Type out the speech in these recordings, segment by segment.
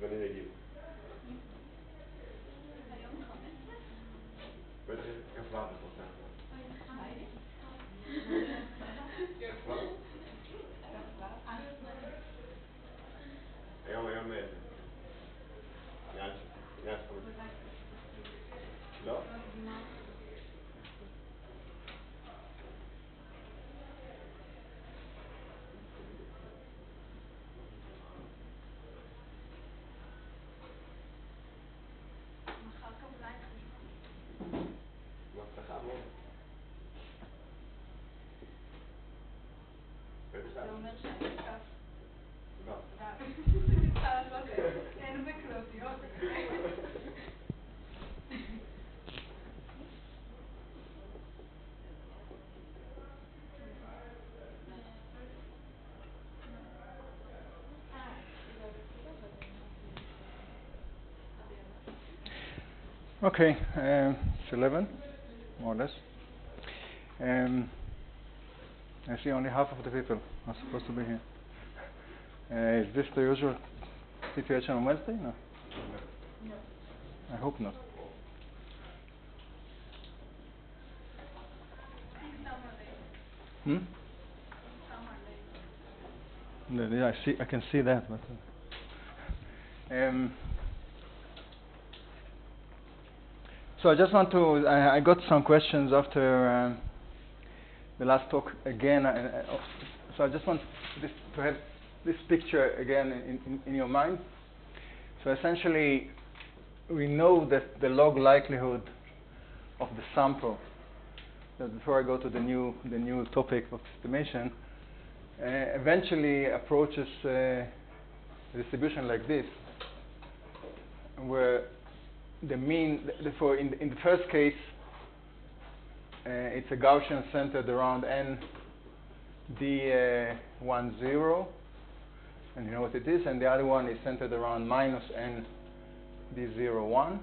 זמנים יגיעו. בטח כפרה בסרטן. היום נראה שחמש. לא? זה אומר שאני כף. לא. אין בקלוטיות. Okay, it's 11, more or less. I see only half of the people are supposed to be here. Is this the usual situation on Wednesday? No. No. I hope not. Yeah, I can see that, but so I just want to. I got some questions after the last talk again, so I just want to have this picture again in your mind. So essentially, we know that the log likelihood of the sample. So before I go to the new topic of estimation, eventually approaches a distribution like this, where the mean, in the first case, it's a Gaussian centered around n d10, and you know what it is, and the other one is centered around minus n d01.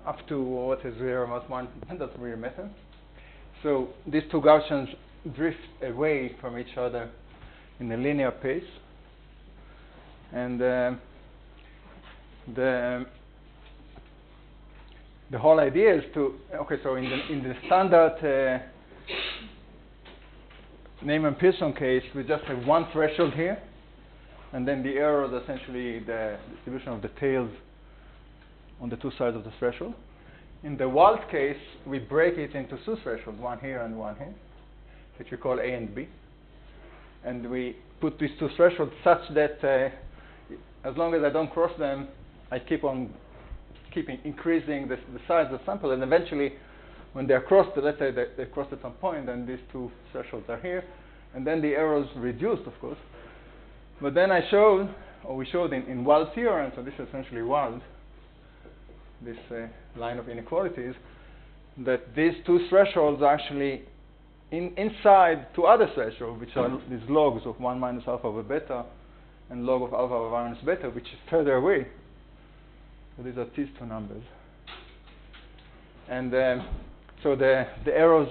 Up to what is 0 minus 1 doesn't really matter. So these two Gaussians drift away from each other in a linear pace, and the whole idea is to, okay, so in the standard Neyman-Pearson case, we just have one threshold here, and then the error is essentially the distribution of the tails on the two sides of the threshold. In the Wald case, we break it into two thresholds, one here and one here, which we call A and B. And we put these two thresholds such that as long as I don't cross them, I keep increasing the size of the sample, and eventually, when they are crossed, let's say they crossed at some point, then these two thresholds are here, and then the error is reduced, of course. But then I showed, or we showed in Wald's theorem, so this is essentially Wald, this line of inequalities, that these two thresholds are actually inside two other thresholds, which are these logs of 1 minus alpha over beta and log of alpha over minus beta, which is further away. So these are these two numbers. And so the errors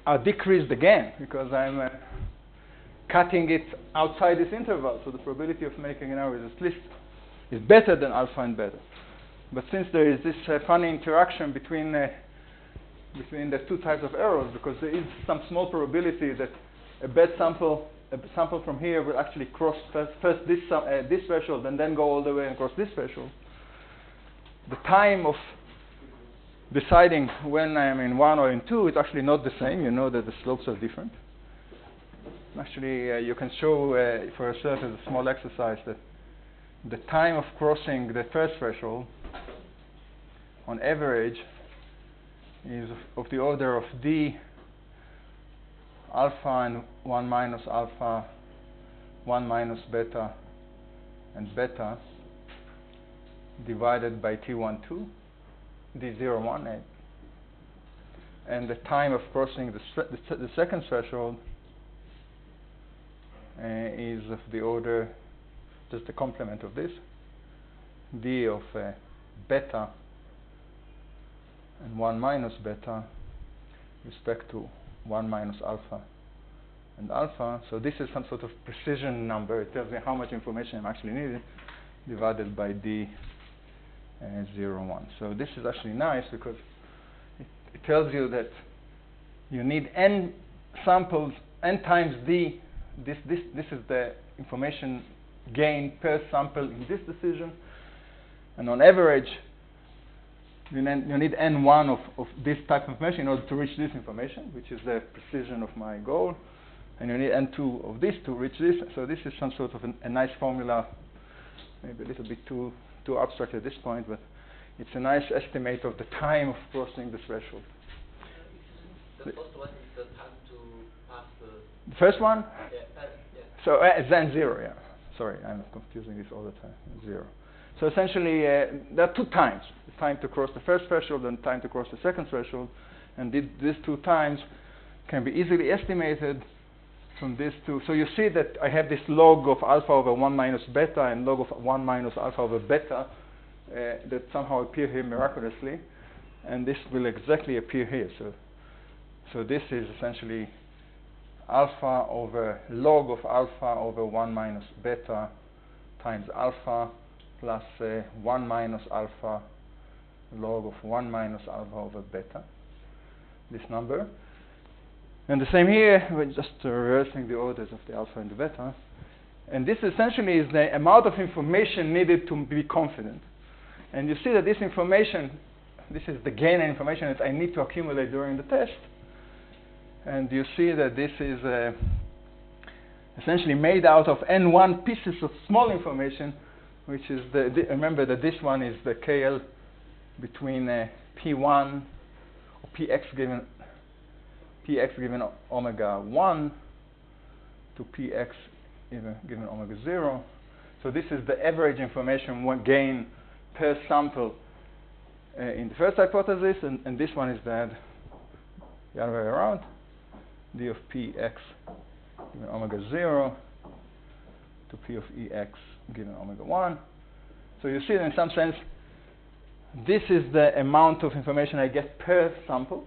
are decreased again because I'm cutting it outside this interval. So the probability of making an error is at least better than alpha and beta. But since there is this funny interaction between the two types of errors, because there is some small probability that a bad sample from here will actually cross first this threshold and then go all the way and cross this threshold. The time of deciding when I am in 1 or in 2 is actually not the same. You know that the slopes are different. Actually, you can show for yourself as a small exercise that the time of crossing the first threshold on average is of the order of d alpha and 1 minus alpha, 1 minus beta, and beta divided by t12, d01, and the time of crossing the second threshold is of the order, just the complement of this, d of beta and 1 minus beta respect to 1 minus alpha and alpha. So this is some sort of precision number. It tells me how much information I'm actually needing, divided by d 0, 1. So this is actually nice because it tells you that you need n samples, n times d. This is the information gain per sample in this decision. And on average, you need n1 of this type of information in order to reach this information, which is the precision of my goal. And you need n2 of this to reach this. So this is some sort of a nice formula, maybe a little bit too abstract at this point, but it's a nice estimate of the time of crossing the threshold. The first one is the time to pass the... The first one? Yeah. So then 0, yeah. Sorry, I'm confusing this all the time. 0. So essentially, there are 2 times. The time to cross the first threshold and time to cross the second threshold. And these 2 times can be easily estimated from these 2. So you see that I have this log of alpha over 1 minus beta and log of 1 minus alpha over beta that somehow appear here miraculously. And this will exactly appear here. So this is essentially alpha over log of alpha over 1 minus beta times alpha plus 1 minus alpha log of 1 minus alpha over beta, this number. And the same here, we're just reversing the orders of the alpha and the beta. And this essentially is the amount of information needed to be confident. And you see that this information, this is the gain in information that I need to accumulate during the test. And you see that this is essentially made out of n1 pieces of small information, which is remember that this one is the KL between P1 or Px given omega 1 to Px given omega 0. So this is the average information gain per sample in the first hypothesis, and this one is the other way around. D of Px given omega 0 to P of Ex given omega 1. So you see that in some sense, this is the amount of information I get per sample.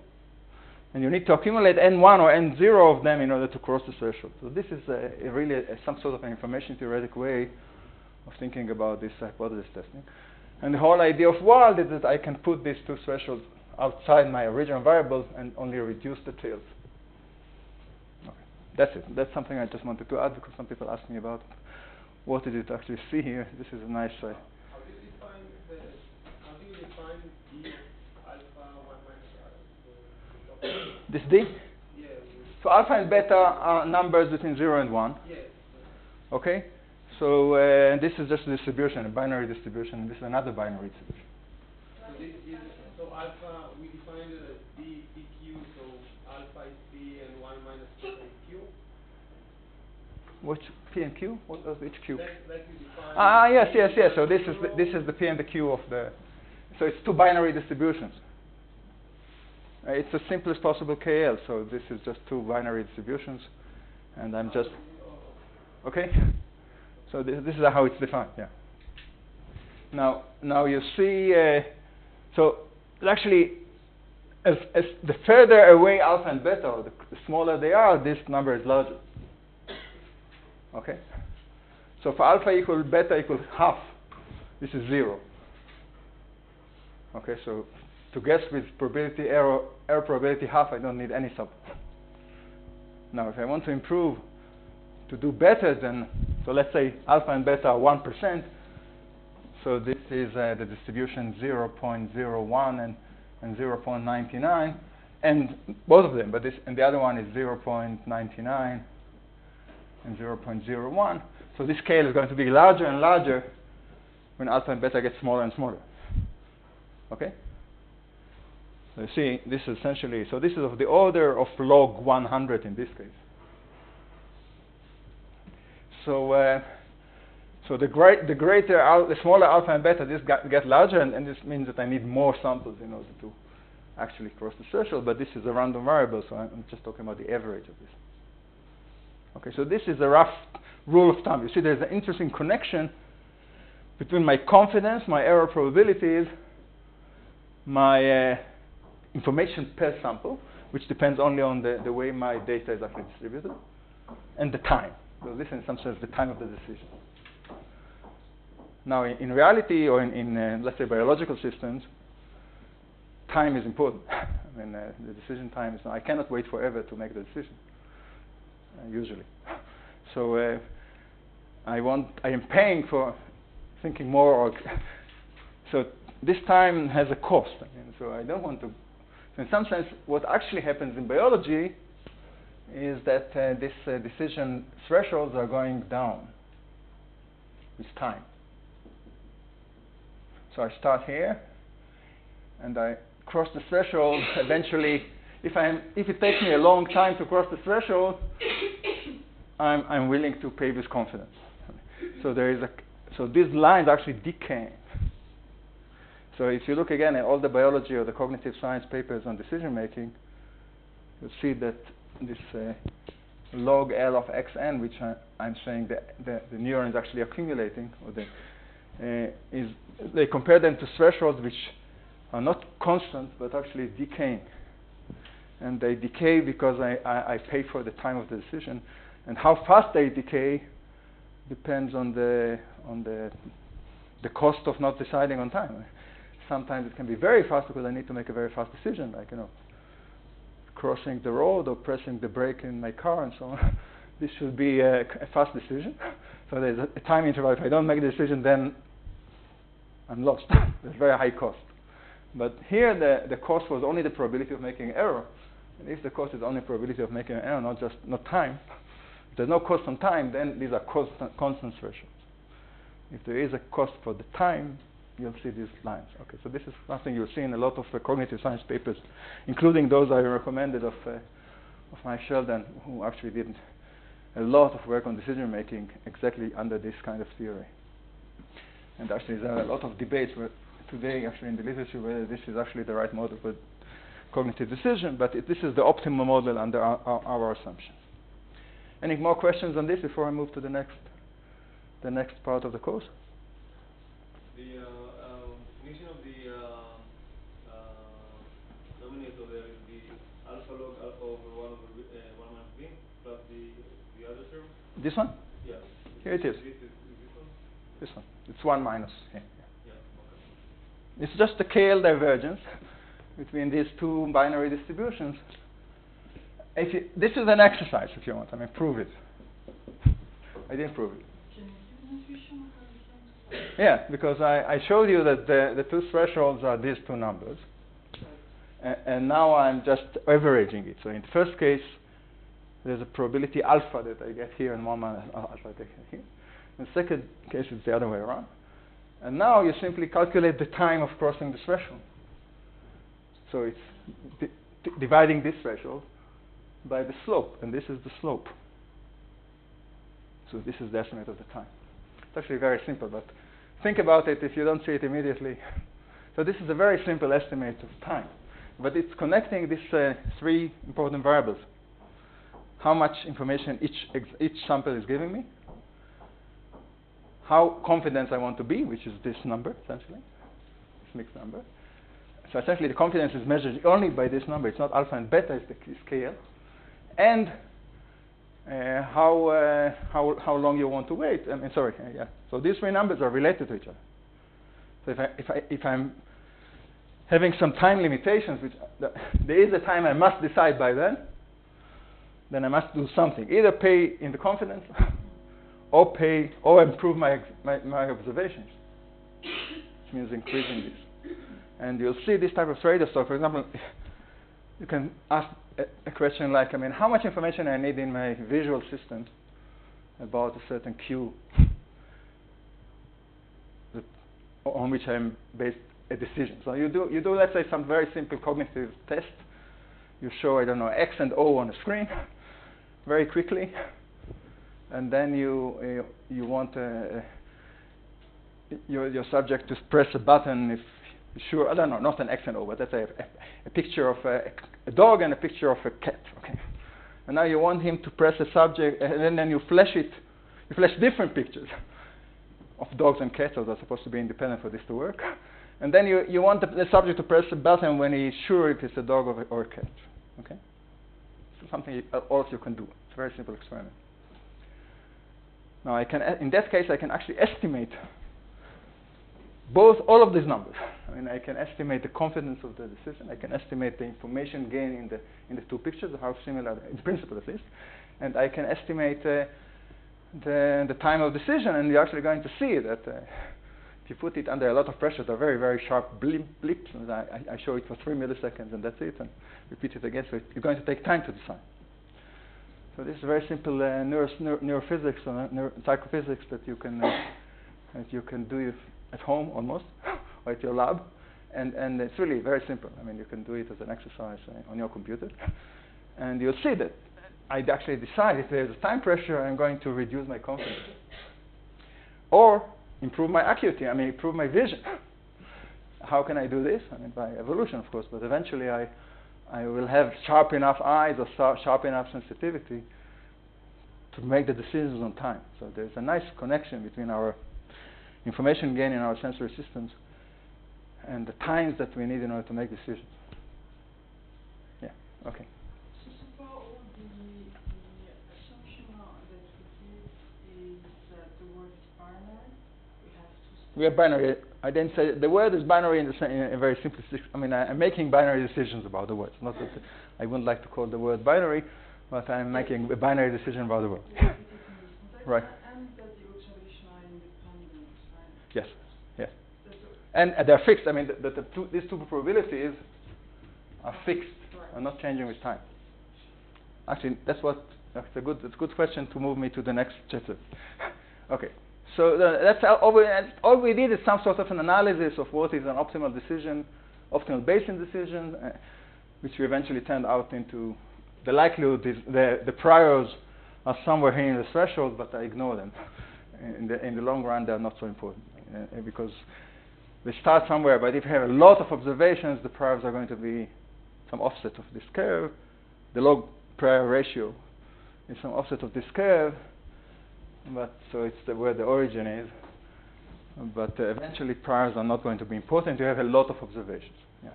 And you need to accumulate n1 or n0 of them in order to cross the threshold. So this is really some sort of an information theoretic way of thinking about this hypothesis testing. And the whole idea of WALD is that I can put these 2 thresholds outside my original variable and only reduce the tails. That's it. That's something I just wanted to add because some people ask me about what did it actually see here. This is a nice How do you define D alpha 1 minus alpha? This D? Yeah. So alpha and beta are numbers between 0 and 1. Yes. Okay? So this is just a distribution, a binary distribution. This is another binary distribution. So this is alpha, we defined it as D, PQ, so alpha is P and 1 minus beta is Q. Which P and Q? What was which Q? Like you define Yes. So this is the P and the Q of the. So it's 2 binary distributions. It's the simplest possible KL. So this is just 2 binary distributions, and I'm just okay. So this is how it's defined. Yeah. Now you see. So actually, as the further away alpha and beta, or the smaller they are, this number is larger. Okay. So for alpha equal beta equal half, this is 0. Okay. So to guess with probability error probability half, I don't need any sub. Now, if I want to improve to do better than, so let's say alpha and beta are 1%. So this is the distribution 0.01 and 0.99, and both of them. But this and the other one is 0.99 and 0.01. So this scale is going to be larger and larger when alpha and beta get smaller and smaller. Okay. So you see, this is essentially, so this is of the order of log 100 in this case. So so the smaller alpha and beta, this get larger, and this means that I need more samples in order to actually cross the threshold. But this is a random variable, so I'm just talking about the average of this. Okay, so this is a rough rule of thumb. You see, there's an interesting connection between my confidence, my error probabilities, my information per sample, which depends only on the way my data is actually distributed, and the time. So this is in some sense the time of the decision. Now, in reality, or in let's say biological systems, time is important. I mean, the decision time is. I cannot wait forever to make the decision. Usually, so I am paying for thinking more. Or so this time has a cost. I mean, so I don't want to. So in some sense, what actually happens in biology is that this decision thresholds are going down with time. So I start here, and I cross the threshold. Eventually, if it takes me a long time to cross the threshold, I'm willing to pay with confidence. So so these lines actually decay. So if you look again at all the biology or the cognitive science papers on decision making, you'll see that this log L of xn, which I'm saying the neuron is actually accumulating, or they compare them to thresholds which are not constant but actually decaying. And they decay because I pay for the time of the decision, and how fast they decay depends on the cost of not deciding on time. Sometimes it can be very fast because I need to make a very fast decision, like crossing the road or pressing the brake in my car and so on. This should be a fast decision. So there's a time interval. If I don't make the decision, then I'm lost. There's very high cost. But here the cost was only the probability of making an error. And if the cost is only probability of making an error, not time, if there's no cost on time, then these are constant thresholds. If there is a cost for the time, you'll see these lines. Okay, so this is something you'll see in a lot of cognitive science papers, including those I recommended of Mike Sheldon, who actually did a lot of work on decision making exactly under this kind of theory. And actually there are a lot of debates today actually in the literature whether this is actually the right model for cognitive decision, but this is the optimal model under our assumptions. Any more questions on this before I move to the next part of the course? The definition of the denominator there is the alpha log alpha over 1 minus b plus the other term? This one? Yeah. Here it is. This one? This one. It's 1 minus here. Yeah, okay. It's just the KL divergence between these two binary distributions. This is an exercise if you want. I mean, prove it. I didn't prove it. Yeah, because I showed you that the two thresholds are these two numbers. And now I'm just averaging it. So in the first case, there's a probability alpha that I get here and 1 minus alpha I get here. In the second case, it's the other way around. And now you simply calculate the time of crossing the threshold. So it's dividing this threshold by the slope, and this is the slope. So this is the estimate of the time. It's actually very simple, but think about it if you don't see it immediately. So this is a very simple estimate of time, but it's connecting these three important variables. How much information each sample is giving me, how confident I want to be, which is this number, essentially, this mixed number. So essentially the confidence is measured only by this number. It's not alpha and beta, it's KL. And how long you want to wait. I mean, sorry, yeah. So these three numbers are related to each other. So if I'm having some time limitations, which there is a time I must decide by then I must do something. Either pay in the confidence, or improve my observations, which means increasing this. And you'll see this type of trade-off. So, for example, you can ask a question like, I mean, how much information I need in my visual system about a certain cue on which I'm based a decision. So you do, let's say, some very simple cognitive test. You show, I don't know, X and O on the screen very quickly, and then you want your subject to press a button if sure, I don't know, not an X and O, but let's say a picture of a dog and a picture of a cat. Okay, and now you want him to press a subject, and then you flash it. You flash different pictures of dogs and cats, so they're supposed to be independent for this to work. And then you want the subject to press a button when he's sure if it's a dog or a cat. Okay, so something else you can do. It's a very simple experiment. Now I can, in that case, I can actually estimate all of these numbers. I mean, I can estimate the confidence of the decision. I can estimate the information gain in the two pictures, how similar, in principle at least, and I can estimate the time of decision. And you're actually going to see that if you put it under a lot of pressure, they're very, very sharp blips. And I show it for 3 milliseconds, and that's it, and repeat it again. So it's going to take time to decide. So this is very simple neurophysics or psychophysics that you can do at home almost, or at your lab, and it's really very simple. I mean, you can do it as an exercise on your computer, and you'll see that I'd actually decide if there's a time pressure, I'm going to reduce my confidence, or improve my acuity. I mean, improve my vision. How can I do this? I mean, by evolution, of course, but eventually I will have sharp enough eyes or sharp enough sensitivity to make the decisions on time. So there's a nice connection between our information gain in our sensory systems and the times that we need in order to make decisions. Yeah, okay. So far, all the assumption that we give is that the word is binary. We have two. We have binary. I didn't say the word is binary in a very simplistic. I mean, I'm making binary decisions about the words. Not that I wouldn't like to call the word binary, but I'm making a binary decision about the word. Right. And that the observation are independent, right? Yes. Yes. And they're fixed. I mean, these two probabilities are fixed, are not changing with time. Actually, that's a good question to move me to the next chapter. Okay. So that's all we did is some sort of an analysis of what is an optimal decision, optimal Bayesian decision, which we eventually turned out into the likelihood is the priors are somewhere here in the threshold, but I ignore them. In the long run, they are not so important because they start somewhere. But if you have a lot of observations, the priors are going to be some offset of this curve. The log prior ratio is some offset of this curve. But so it's where the origin is. But eventually, priors are not going to be important. You have a lot of observations. Yeah.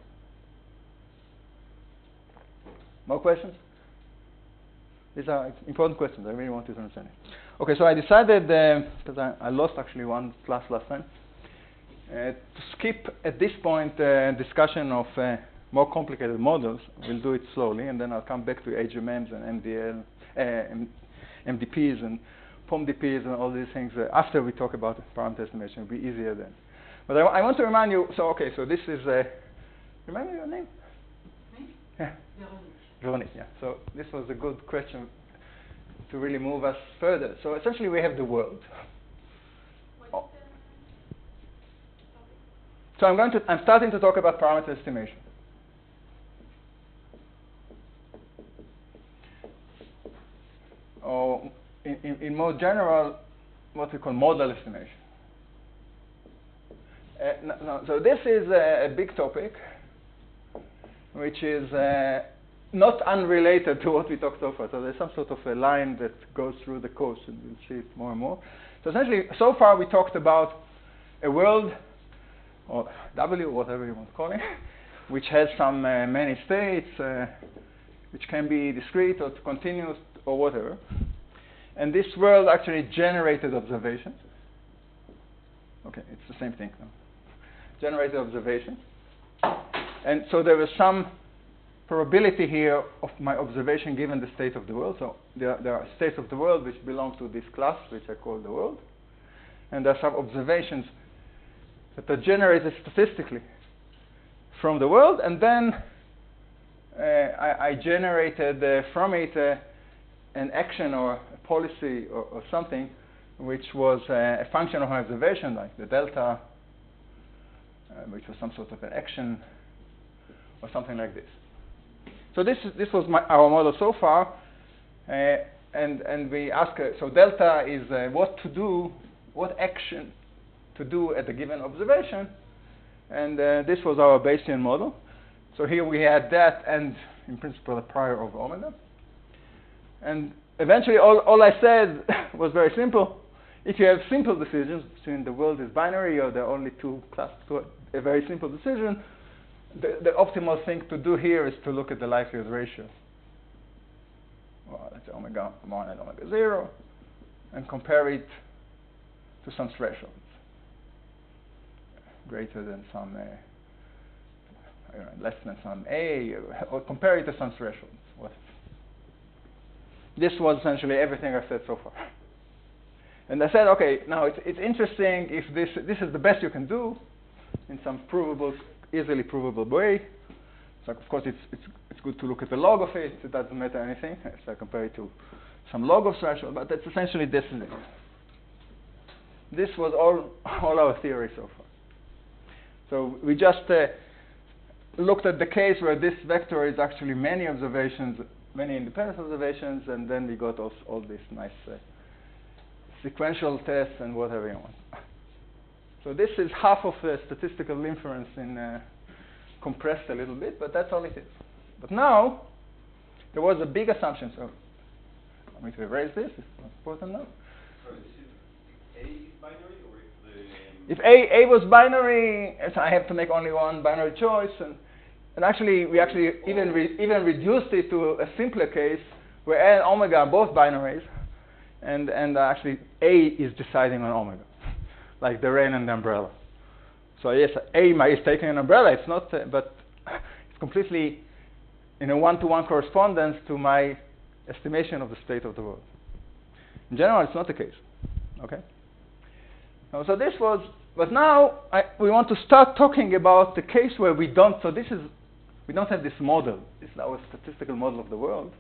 More questions? These are important questions. I really want you to understand it. Okay, so I decided, because I lost actually one class last time, to skip at this point discussion of more complicated models. We'll do it slowly, and then I'll come back to HMMs and MDPs and POMDPs and all these things after we talk about parameter estimation. It'll be easier then. But I want to remind you, so this is, remind me your name? Me? Yeah. Veronique. Yeah. So this was a good question to really move us further. So essentially, we have the world. Oh. So I'm starting to talk about parameter estimation. Or in more general, what we call model estimation. So this is a big topic, which is not unrelated to what we talked so far. So there's some sort of a line that goes through the course, and we'll see it more and more. So essentially, so far we talked about a world, or W, whatever you want to call it, which has some many states, which can be discrete or continuous or whatever. And this world actually generated observations. Okay, it's the same thing now. Generated observations. And so there was some probability here of my observation given the state of the world. So there are states of the world which belong to this class, which I call the world. And there are some observations that are generated statistically from the world. And then I generated from it an action or a policy or something which was a function of my observation, like the delta, which was some sort of an action or something like this. So this was our model so far, and we ask, so delta is what action to do at a given observation, and this was our Bayesian model. So here we had that and, in principle, the prior over omega. And eventually all I said was very simple. If you have simple decisions, between the world is binary or there are only two classes to a very simple decision, the optimal thing to do here is to look at the likelihood ratio. Well, let's say omega 1 and omega 0. and compare it to some thresholds greater than some, I don't know, less than some A, or compare it to some thresholds. This was essentially everything I've said so far. And I said, okay, now it's interesting if this is the best you can do in some provable, easily provable way. So of course it's good to look at the log of it. It doesn't matter anything. So I compare it to some log of threshold, but that's essentially this is it. This was all our theory so far. So we just looked at the case where this vector is actually many observations, many independent observations, and then we got all these nice sequential tests and whatever you want. So this is half of the statistical inference in compressed a little bit, but that's all it is. But now there was a big assumption. So I'm going to erase this. It's not important now. So this is A is binary, or if A was binary, so I have to make only one binary choice, and actually we even reduced it to a simpler case where A and omega are both binaries, and actually A is deciding on omega, like the rain and the umbrella. So yes, A is taking an umbrella. It's not, but it's completely in a one-to-one correspondence to my estimation of the state of the world. In general, it's not the case. Okay. So this was, but now we want to start talking about the case where we don't. So we don't have this model. This is our statistical model of the world,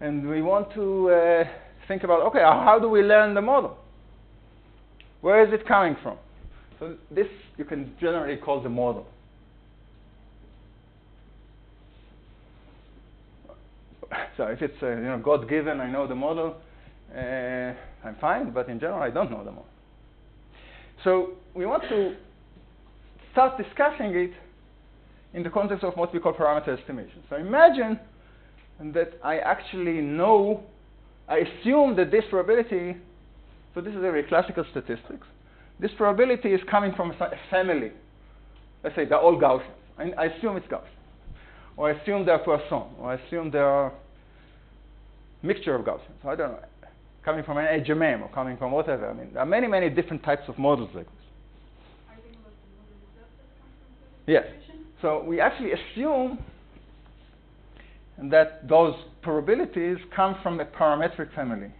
and we want to think about, okay, how do we learn the model? Where is it coming from? So this you can generally call the model. So if it's God-given, I know the model, I'm fine. But in general, I don't know the model. So we want to start discussing it in the context of what we call parameter estimation. So imagine that I actually know, I assume that this probability, so this is very classical statistics, this probability is coming from a family. Let's say they're all Gaussian. I assume it's Gaussian. Or I assume they're Poisson. Or I assume they're a mixture of Gaussian. So I don't know, coming from an HMM or coming from whatever. I mean, there are many, many different types of models like this. Are you thinking about the model itself that comes from the Yes. equation? So we actually assume that those probabilities come from a parametric family.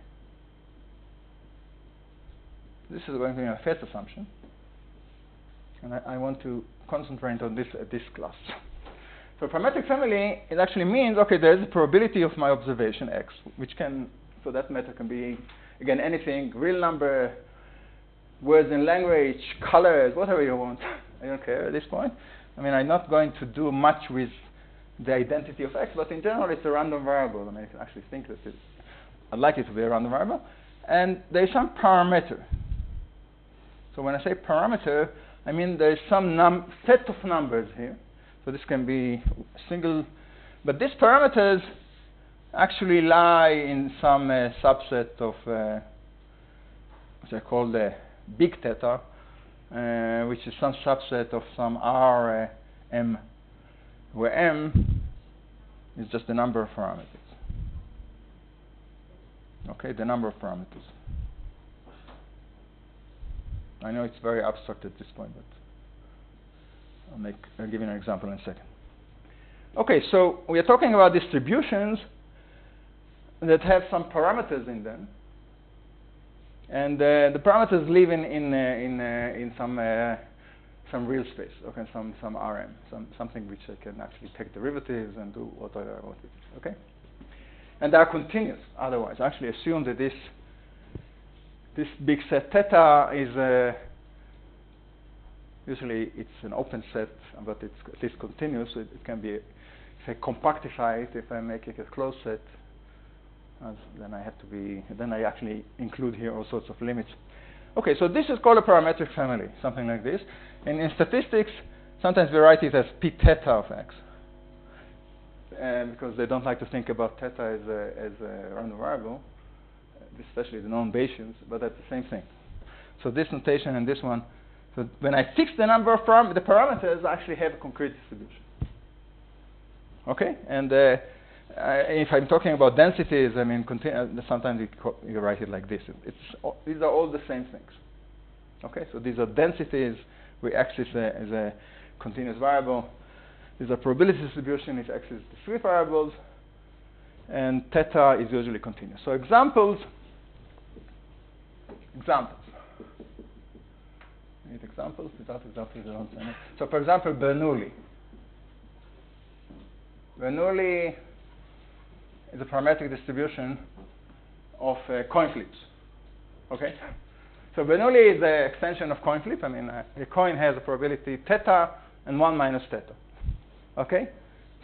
This is going to be a first assumption. And I want to concentrate on this at this class. So parametric family, it actually means, okay, there's a probability of my observation, x, which can, for that matter, can be, again, anything, real number, words in language, colors, whatever you want. I don't care at this point. I mean, I'm not going to do much with the identity of x, but in general, it's a random variable. I mean, I can actually think that I'd like it to be a random variable. And there's some parameter. So when I say parameter, I mean there's some set of numbers here. So this can be single, but these parameters actually lie in some subset of, which I call the big theta, which is some subset of some R M, where M is just the number of parameters. Okay, the number of parameters. I know it's very abstract at this point, but I'll give you an example in a second. Okay, so we are talking about distributions that have some parameters in them, and the parameters live in some real space, okay, some Rm, something which I can actually take derivatives and do whatever I want with it, okay? And they are continuous. Otherwise, I actually assume that this big set theta is usually it's an open set, but it's at least continuous. So it can be, if I compactify it, if I make it a closed set, then I have to be. Then I actually include here all sorts of limits. Okay, so this is called a parametric family, something like this. And in statistics, sometimes we write it as p theta of x, because they don't like to think about theta as a random variable, especially the non-Bayesians, but that's the same thing. So this notation and this one, so when I fix the number of the parameters, I actually have a concrete distribution. Okay, and if I'm talking about densities, I mean, sometimes you write it like this. These are all the same things. Okay, so these are densities. We X is a continuous variable. These are probability distribution if X is discrete variables, and theta is usually continuous. So examples. Need examples? Without examples, I don't know. So for example, Bernoulli. Bernoulli is a parametric distribution of coin flips. Okay? So Bernoulli is the extension of coin flip. I mean, a coin has a probability theta and 1 minus theta. Okay?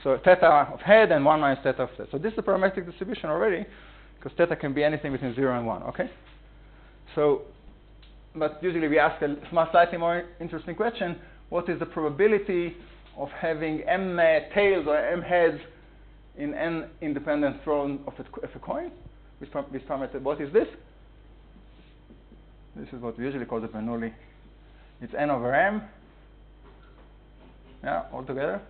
So theta of head and 1 minus theta of head. So this is a parametric distribution already, because theta can be anything between 0 and 1. Okay? So, but usually we ask a slightly more interesting question. What is the probability of having m tails or m heads in n independent thrown of a coin? This parameter, what is this? This is what we usually call the Bernoulli. It's n over m. Yeah, all together.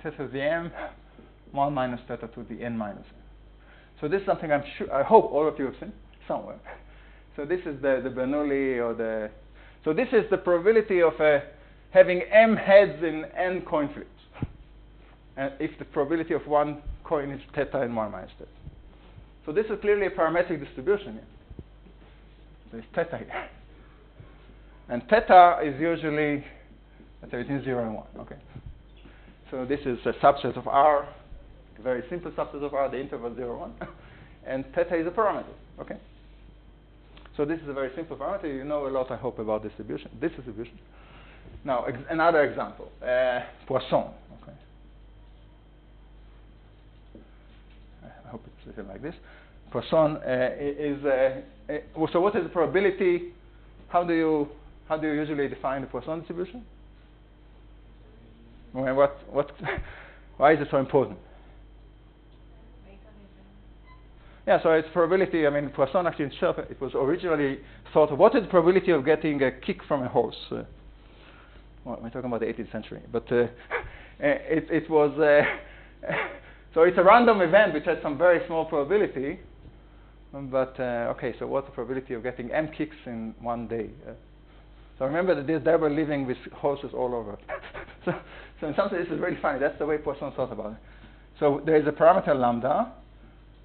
Theta to the m, 1 minus theta to the n minus m. So this is something I hope all of you have seen somewhere. So this is the Bernoulli or the. So this is the probability of having m heads in n coin flips. And if the probability of one coin is theta and 1 minus theta. So this is clearly a parametric distribution here. There's theta here. And theta is usually, let's say, between 0 and 1. Okay. So this is a subset of R, a very simple subset of R, the interval 0, 1. And theta is a parameter. Okay. So this is a very simple parameter. You know a lot, I hope, about this distribution. Now, another example, Poisson. Okay. I hope it's written like this. Poisson is so. What is the probability? How do you usually define the Poisson distribution? Well, why is it so important? Yeah, so it's probability. I mean, Poisson actually himself, it was originally thought of what is the probability of getting a kick from a horse. Well, we're talking about the 18th century, but it was. So it's a random event which has some very small probability. But okay, so what's the probability of getting m kicks in one day? So remember that they were living with horses all over. so in some sense, this is really funny. That's the way Poisson thought about it. So there is a parameter lambda.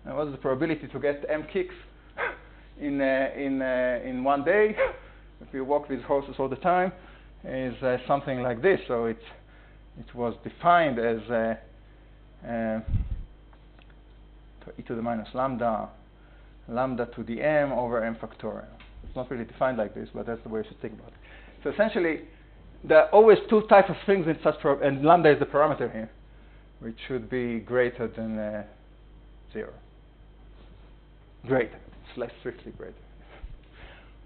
And what is the probability to get m kicks in one day? If you walk with horses all the time, is something like this. So it was defined as e to the minus lambda to the m over m factorial. It's not really defined like this, but that's the way you should think about it. So essentially, there are always two types of things in such and lambda is the parameter here, which should be greater than 0. Greater. It's less strictly greater.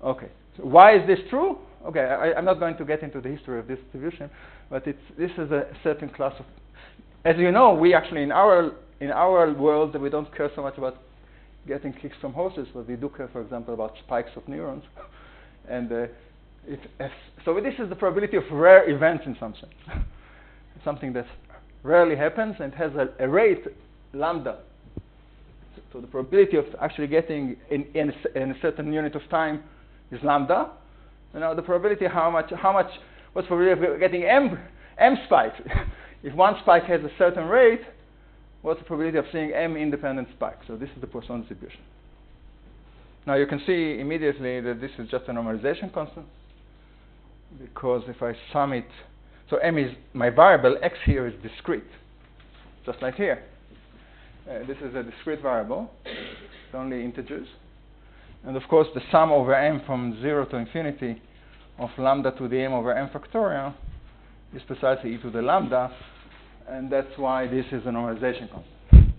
Okay. So why is this true? Okay, I'm not going to get into the history of this distribution, but this is a certain class of. As you know, we actually in our world we don't care so much about getting kicks from horses, but we do care, for example, about spikes of neurons. And so this is the probability of rare events in some sense. Something that rarely happens and has a rate lambda. So the probability of actually getting in a certain unit of time is lambda. And now the probability what's the probability of getting m spikes? If one spike has a certain rate, what's the probability of seeing m independent spikes? So this is the Poisson distribution. Now you can see immediately that this is just a normalization constant, because if I sum it, so m is my variable, x here is discrete, just like here. This is a discrete variable, it's only integers. And of course the sum over m from 0 to infinity of lambda to the m over m factorial is precisely e to the lambda, and that's why this is a normalization constant,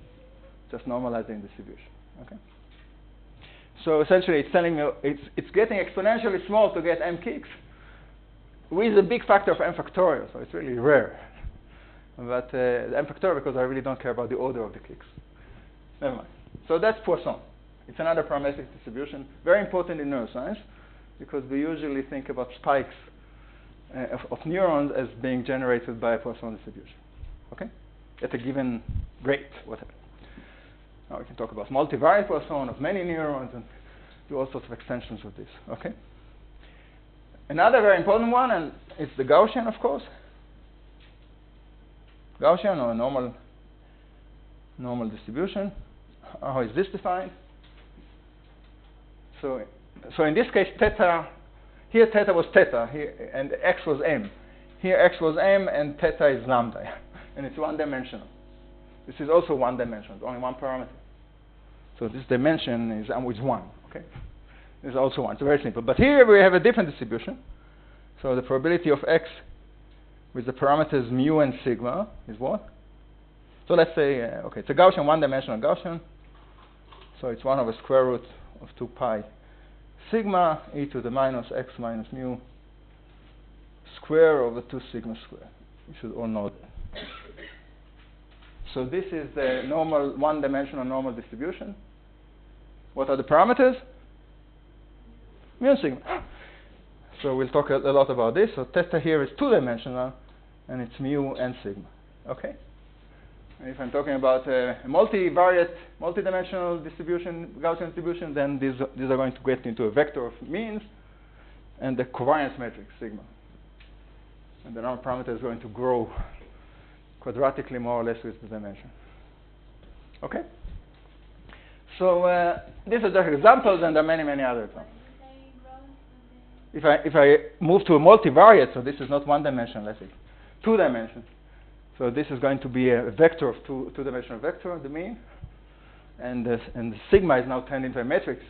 just normalizing distribution. Okay. So essentially it's telling me it's getting exponentially small to get m kicks with a big factor of m factorial, so it's really rare. But m factorial, because I really don't care about the order of the kicks. Never mind. So that's Poisson. It's another parametric distribution, very important in neuroscience, because we usually think about spikes of neurons as being generated by a Poisson distribution. Okay? at a given rate, whatever. Now we can talk about multivariate Poisson of many neurons and do all sorts of extensions of this. Okay. Another very important one, and it's the Gaussian, of course. Gaussian or normal distribution. How is this defined? So in this case, theta. Here theta was theta, here, and x was m. Here x was m, and theta is lambda, and it's one-dimensional. This is also one-dimensional, only one parameter. So this dimension is 1. Okay, this is also 1. It's very simple. But here we have a different distribution. So the probability of x with the parameters mu and sigma is what? So let's say, okay, it's a Gaussian, one-dimensional Gaussian. So it's 1 over square root of 2 pi sigma e to the minus x minus mu square over 2 sigma square. You should all know that. So this is the normal one-dimensional normal distribution. What are the parameters? Mu and sigma. So we'll talk a lot about this. So theta here is two-dimensional, and it's mu and sigma. Okay. And if I'm talking about a multivariate, multidimensional distribution, Gaussian distribution, then these are going to get into a vector of means and the covariance matrix sigma. And the number of parameters is going to grow quadratically more or less with the dimension. Okay? So these are just examples, and there are many, many other examples. If I move to a multivariate, so this is not one dimension, let's say, 2 dimensions. So this is going to be a vector of two-dimensional vector, the mean, and the sigma is now turned into a matrix,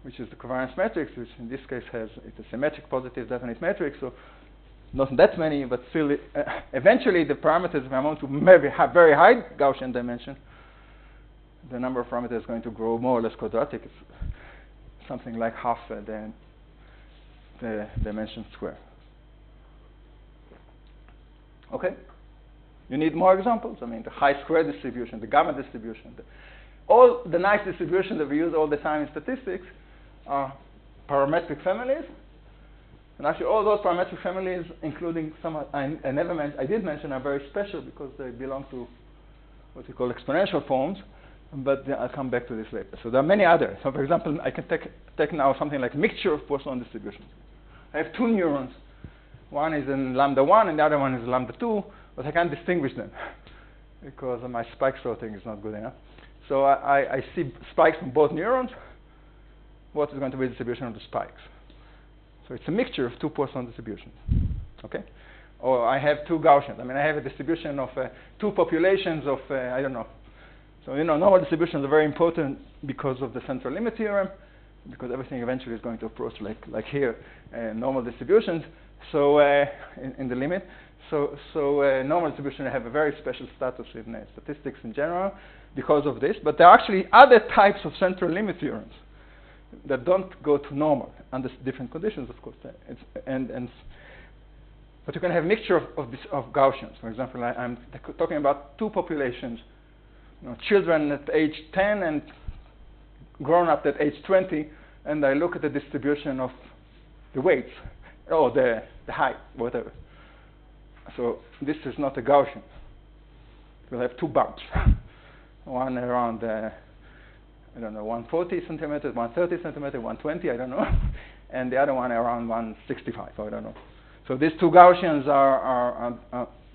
which is the covariance matrix, which in this case it's a symmetric positive definite matrix. So not that many, but still, eventually the parameters, if I want to maybe have very high Gaussian dimension, the number of parameters is going to grow more or less quadratic. It's something like half the dimension square. Okay? You need more examples. I mean, the high square distribution, the gamma distribution, all the nice distributions that we use all the time in statistics are parametric families. And actually, all those parametric families, including some I did mention, are very special because they belong to what we call exponential forms. But I'll come back to this later. So there are many others. So, for example, I can take now something like mixture of Poisson distributions. I have 2 neurons. One is in lambda 1 and the other one is lambda 2, but I can't distinguish them because my spike sorting is not good enough. So I see spikes from both neurons. What is going to be the distribution of the spikes? So it's a mixture of 2 Poisson distributions. Okay? Or I have 2 Gaussians. I mean, I have a distribution of 2 populations of, I don't know. So, normal distributions are very important because of the central limit theorem, because everything eventually is going to approach like here, normal distributions. So in the limit, so normal distributions have a very special status in statistics in general because of this. But there are actually other types of central limit theorems that don't go to normal under different conditions, of course. But you can have a mixture of Gaussians. For example, I'm talking about 2 populations. Children at age 10 and grown up at age 20, and I look at the distribution of the weights or the height, whatever. So this is not a Gaussian. We'll have 2 bumps, one around 140 centimeters, 130 centimeters, 120, I don't know, and the other one around 165, I don't know. So these 2 Gaussians are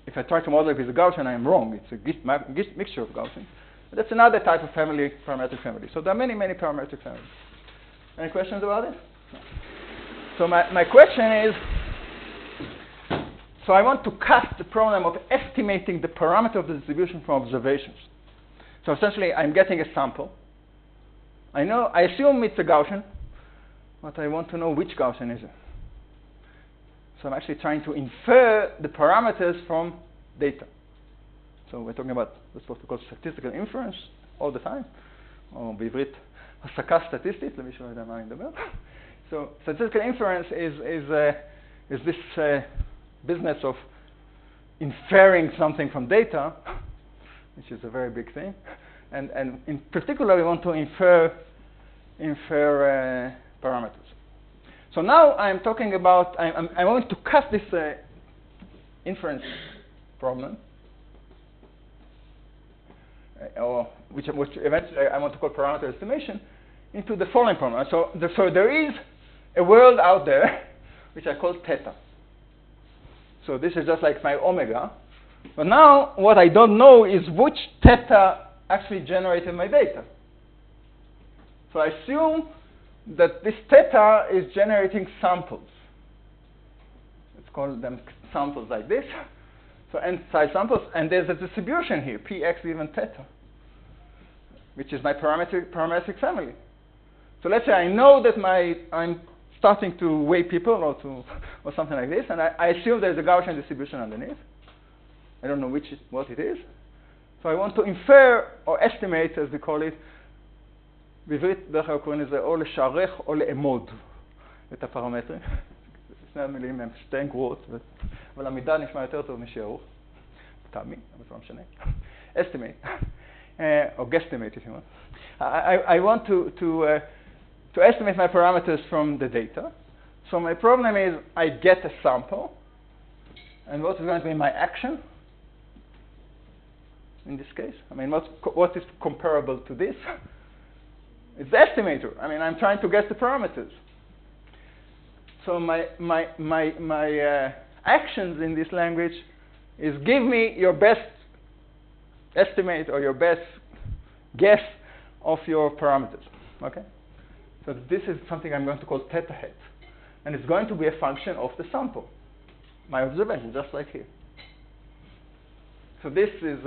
if I try to model it with a Gaussian, I am wrong. It's a mixture of Gaussians. But that's another type of family, parametric family. So there are many, many parametric families. Any questions about it? No. So my question is, so I want to cast the problem of estimating the parameter of the distribution from observations. So essentially, I'm getting a sample. I assume it's a Gaussian, but I want to know which Gaussian is it. So I'm actually trying to infer the parameters from data. So we're talking about what's what we call statistical inference all the time. Or בעברית, הסקה סטטיסטית, למי שלא יודע מה אני מדבר. So statistical inference is this business of inferring something from data, which is a very big thing. And in particular, we want to infer parameters. So now I'm talking about, I want to cast this inference problem or which eventually I want to call parameter estimation, into the following problem. So there is a world out there which I call theta. So this is just like my omega. But now what I don't know is which theta actually generated my data. So I assume that this theta is generating samples. Let's call them samples like this. So n-size samples, and there's a distribution here, px given theta, which is my parametric family. So let's say I know that I'm starting to weigh people or something like this, and I assume there's a Gaussian distribution underneath. I don't know what it is. So I want to infer or estimate, as we call it, בעברית דרך כלל קוראים לזה או לשערך או לאמוד את הפרמטרים. שני המילים הם שתיהן גרועות, אבל המידה נשמע יותר טוב משערוך. טעמי, אבל זה לא משנה. Estimate, or guesstimate if you want. I want to estimate my parameters from the data. So my problem is I get a sample, and what is going to be my action in this case? I mean, what is comparable to this? It's the estimator. I mean, I'm trying to guess the parameters. So my actions in this language is give me your best estimate or your best guess of your parameters. Okay? So this is something I'm going to call theta hat. And it's going to be a function of the sample. My observation, just like here. So this is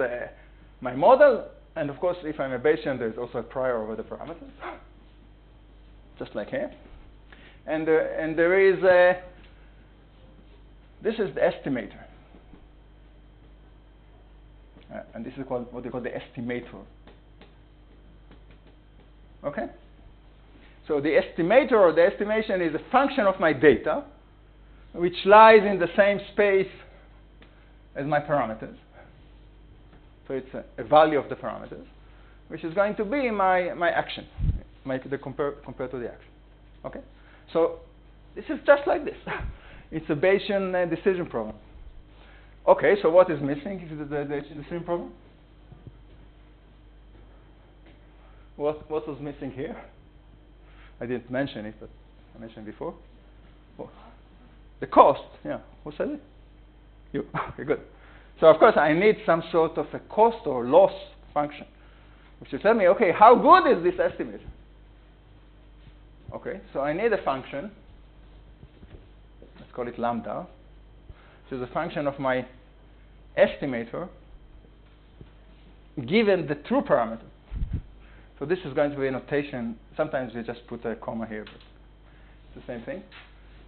my model. And of course, if I'm a Bayesian, there's also a prior over the parameters, just like here. And there is this is the estimator. And this is called what they call the estimator. Okay? So the estimator or the estimation is a function of my data, which lies in the same space as my parameters. So it's a value of the parameters, which is going to be my action, compared to the action. Okay? So this is just like this. It's a Bayesian decision problem. Okay, so what is missing? Is it the decision problem? What was missing here? I didn't mention it, but I mentioned before. Oh. The cost, yeah. Who said it? You. Okay, good. So of course I need some sort of a cost or loss function, which will tell me, okay, how good is this estimate? Okay, so I need a function, let's call it lambda, which is a function of my estimator given the true parameter. So this is going to be a notation. Sometimes we just put a comma here, but it's the same thing.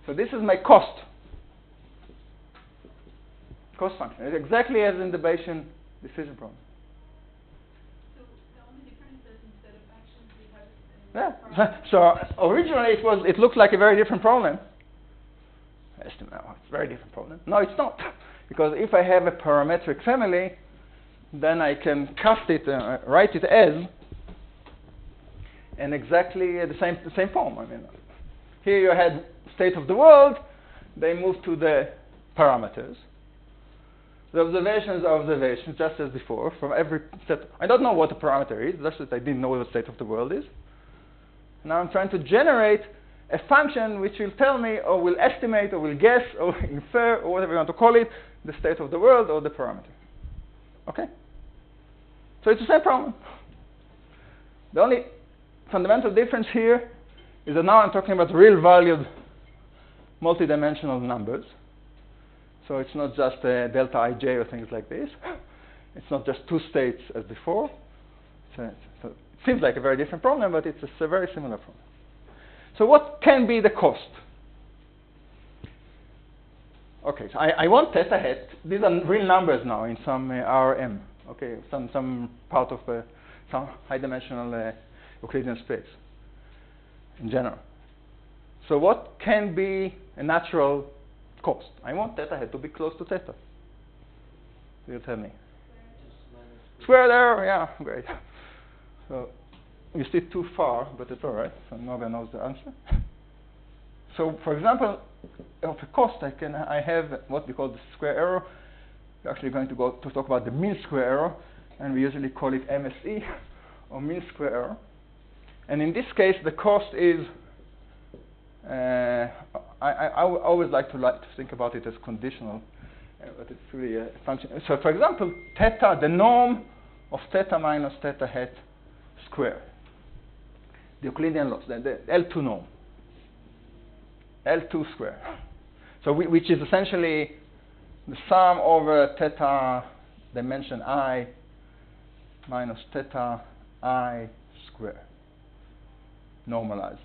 So this is my cost function. It's exactly as in the Bayesian decision problem. So the only difference is instead of actions we have So originally it looked like a very different problem. It's a very different problem. No, it's not. Because if I have a parametric family, then I can cast it, write it as, and exactly the same form. I mean, here you had state of the world. They moved to the parameters. The observations are observations, just as before, from every set. I don't know what the parameter is, just that I didn't know what the state of the world is. Now I'm trying to generate a function which will tell me, or will estimate, or will guess, or infer, or whatever you want to call it, the state of the world or the parameter. Okay? So it's the same problem. The only fundamental difference here is that now I'm talking about real-valued multidimensional numbers. So it's not just delta ij or things like this. It's not just two states as before. So it seems like a very different problem, but it's a very similar problem. So what can be the cost? Okay, so I want theta hat. These are real numbers now in some RM. Okay, some part of some high-dimensional Euclidean space in general. So what can be a natural cost? I want theta hat to be close to theta. You tell me. Square error, yeah, great. So you see too far, but it's all right. So nobody knows the answer. So, for example, of a cost, I have what we call the square error. We're actually going to talk about the mean square error, and we usually call it MSE, or mean square error. And in this case, the cost is, I always like to think about it as conditional, but it's really a function. So for example, theta, the norm of theta minus theta hat square, the Euclidean loss, the L2 norm, L2 square. So which is essentially the sum over theta dimension I minus theta I square, normalized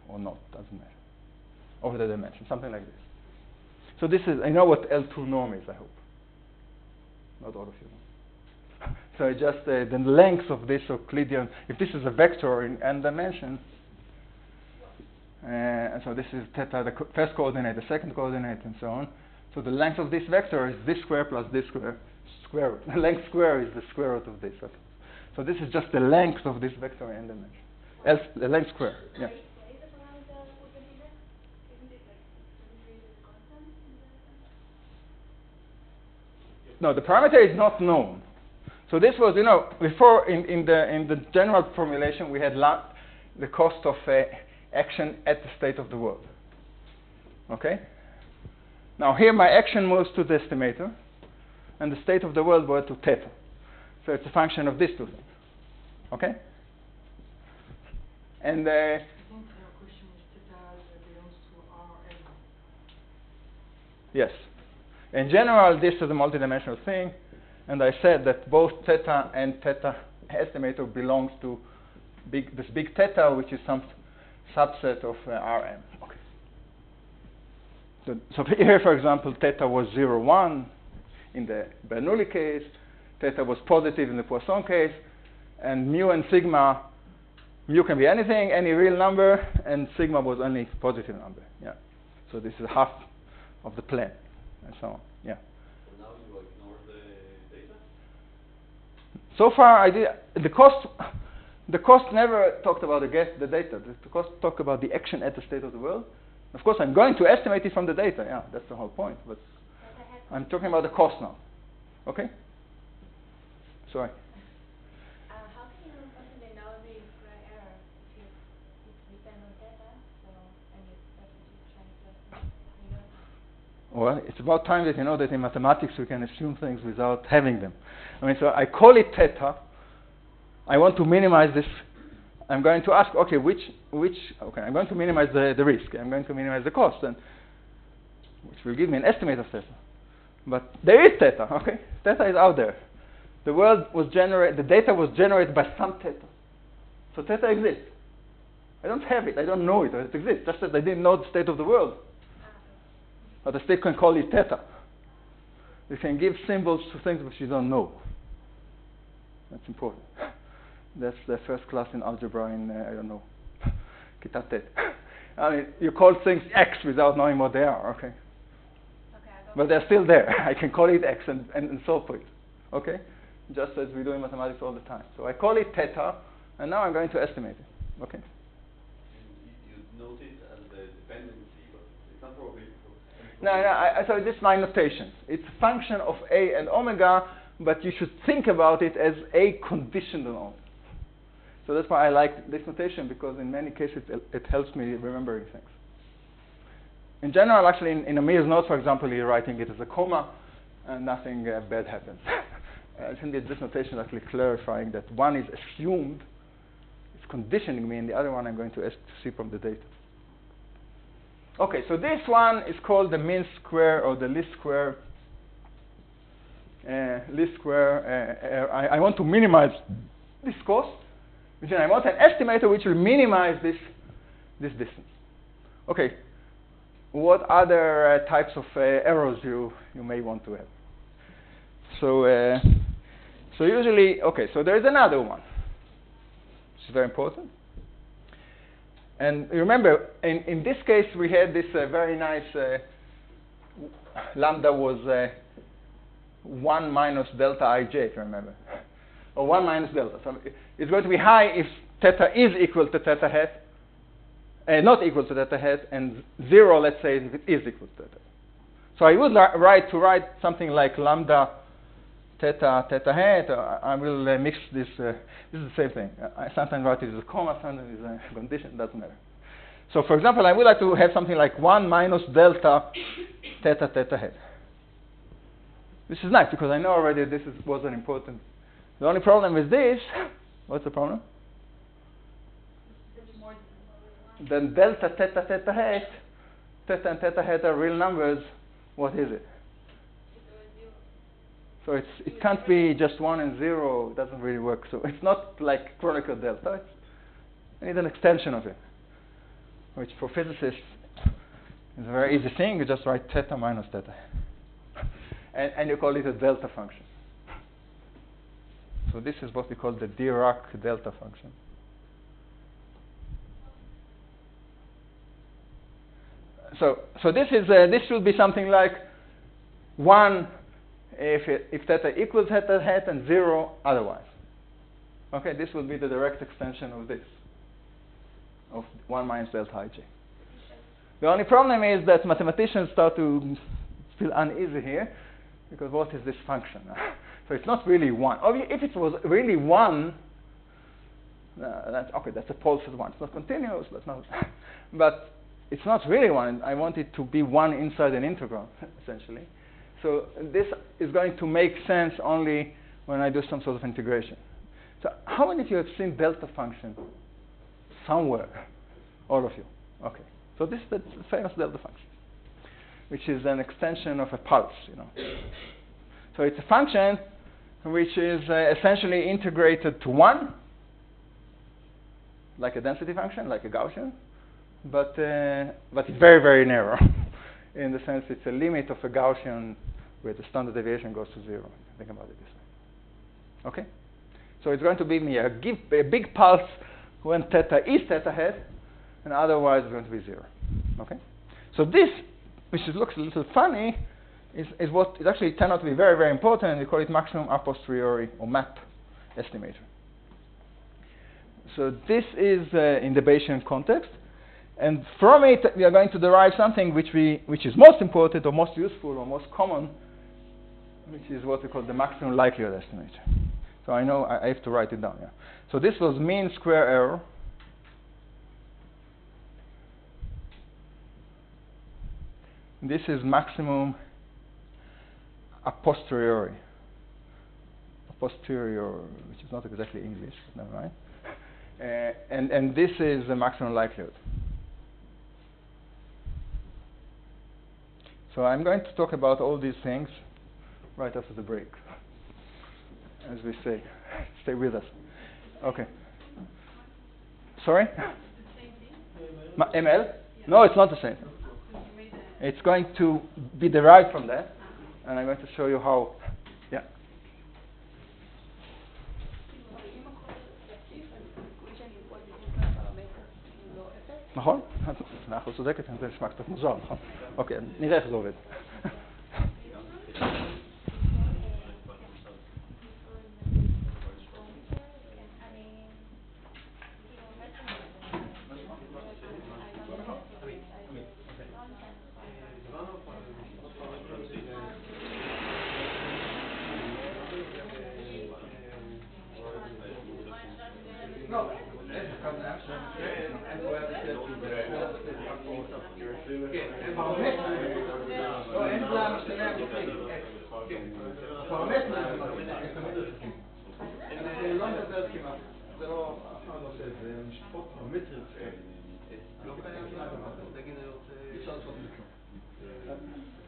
or not, doesn't matter, over the dimension, something like this. So this is, I know what L2 norm is, I hope. Not all of you know. So it's just the length of this Euclidean, if this is a vector in n dimension, and so this is theta, the first coordinate, the second coordinate, and so on. So the length of this vector is this square plus this square, square root. The length square is the square root of this. Okay. So this is just the length of this vector in n dimension. The length square, yeah. No, the parameter is not known. So this was, before in the general formulation we had the cost of action at the state of the world. Okay? Now here my action moves to the estimator, and the state of the world was to theta. So it's a function of these two things. Okay? And I think your question is theta belongs to Rn. yes. In general, this is a multidimensional thing, and I said that both theta and theta estimator belongs to this big theta, which is some subset of Rm. Okay. So here, for example, theta was 0, 1 in the Bernoulli case, theta was positive in the Poisson case, and mu and sigma, mu can be anything, any real number, and sigma was only positive number. Yeah. So this is half of the plane, and so on. Yeah. So now you ignore the data? So far, I did the cost. The cost never talked about the data. The cost talked about the action at the state of the world. Of course, I'm going to estimate it from the data. Yeah, that's the whole point. But I'm talking about the cost now. Okay? Sorry. How can you possibly know the square error if it depends on data? So, and that's what you're trying to estimate. Well, it's about time that you know that in mathematics we can assume things without having them. I mean, so I call it theta. I want to minimize this. I'm going to ask, okay, okay, I'm going to minimize the risk. I'm going to minimize the cost, and which will give me an estimate of theta. But there is theta, okay? Theta is out there. The world was generated, the data was generated by some theta. So theta exists. I don't have it, I don't know it, it exists. Just that I didn't know the state of the world. But I still can call it theta. You can give symbols to things which you don't know. That's important. That's the first class in algebra in, I don't know, Kita Tet. I mean, you call things X without knowing what they are, okay? But they're still there. I can call it X and solve for it, okay? Just as we do in mathematics all the time. So I call it theta, and now I'm going to estimate it, okay? You note it as the dependency, but it's not probability. So this is my notation. It's a function of A and omega, but you should think about it as A conditioned on omega. So that's why I like this notation, because in many cases it helps me remembering things. In general, actually, in Amir's notes, for example, you're writing it as a comma, and nothing bad happens. I think that this notation is actually clarifying that one is assumed, it's conditioning me, and the other one I'm going to see from the data. Okay, so this one is called the mean square or the least square. I want to minimize this cost, which means I want an estimator which will minimize this distance. Okay, what other types of errors you may want to have? So usually, okay, so there is another one, which is very important. And remember, in this case, we had this very nice lambda was 1 minus delta ij, if you remember, or 1 minus delta. So it's going to be high if theta is equal to theta hat, not equal to theta hat, and 0, let's say, if it is equal to theta. So I would write something like lambda theta, theta hat. I will mix this. This is the same thing. I sometimes write it as a comma, sometimes as a condition. Doesn't matter. So, for example, I would like to have something like 1 minus delta theta, theta hat. This is nice because I know already this wasn't important. The only problem with this, what's the problem? Then delta theta theta hat, theta and theta hat are real numbers. What is it? So it can't be just 1 and 0. It doesn't really work. So it's not like Kronecker delta. I need an extension of it, which for physicists is a very easy thing. You just write theta minus theta, and you call it a delta function. So this is what we call the Dirac delta function. So this will be something like 1 if theta equals theta hat and 0 otherwise. Okay, this will be the direct extension of this, of 1 minus delta ij. The only problem is that mathematicians start to feel uneasy here, because what is this function? So it's not really 1. If it was really 1, that's okay. That's a pulse at 1. It's not continuous, but it's not really 1. I want it to be 1 inside an integral, essentially. So this is going to make sense only when I do some sort of integration. So how many of you have seen delta function somewhere? All of you. Okay. So this is the famous delta function, which is an extension of a pulse, So it's a function which is essentially integrated to 1, like a density function, like a Gaussian, but it's very, very narrow. In the sense it's a limit of a Gaussian where the standard deviation goes to 0. Think about it this way. Okay? So it's going to give me a big pulse when theta is theta hat, and otherwise it's going to be 0. Okay? So this, which looks a little funny, is what it actually turned out to be very, very important. We call it maximum a posteriori, or MAP estimator. So this is in the Bayesian context. And from it, we are going to derive something which is most important, or most useful, or most common, which is what we call the maximum likelihood estimator. So I know I have to write it down. Yeah. So this was mean square error. This is maximum a posteriori. A posterior, which is not exactly English, but never mind. And this is the maximum likelihood. So I'm going to talk about all these things right after the break, as we say. Stay with us. Okay. Sorry? ML? No, it's not the same. It's going to be derived from that, and I'm going to show you how. Yeah. נכון? אנחנו צודקת, זה נשמע קצת מוזר, נכון? אוקיי, נראה איך זה עובד.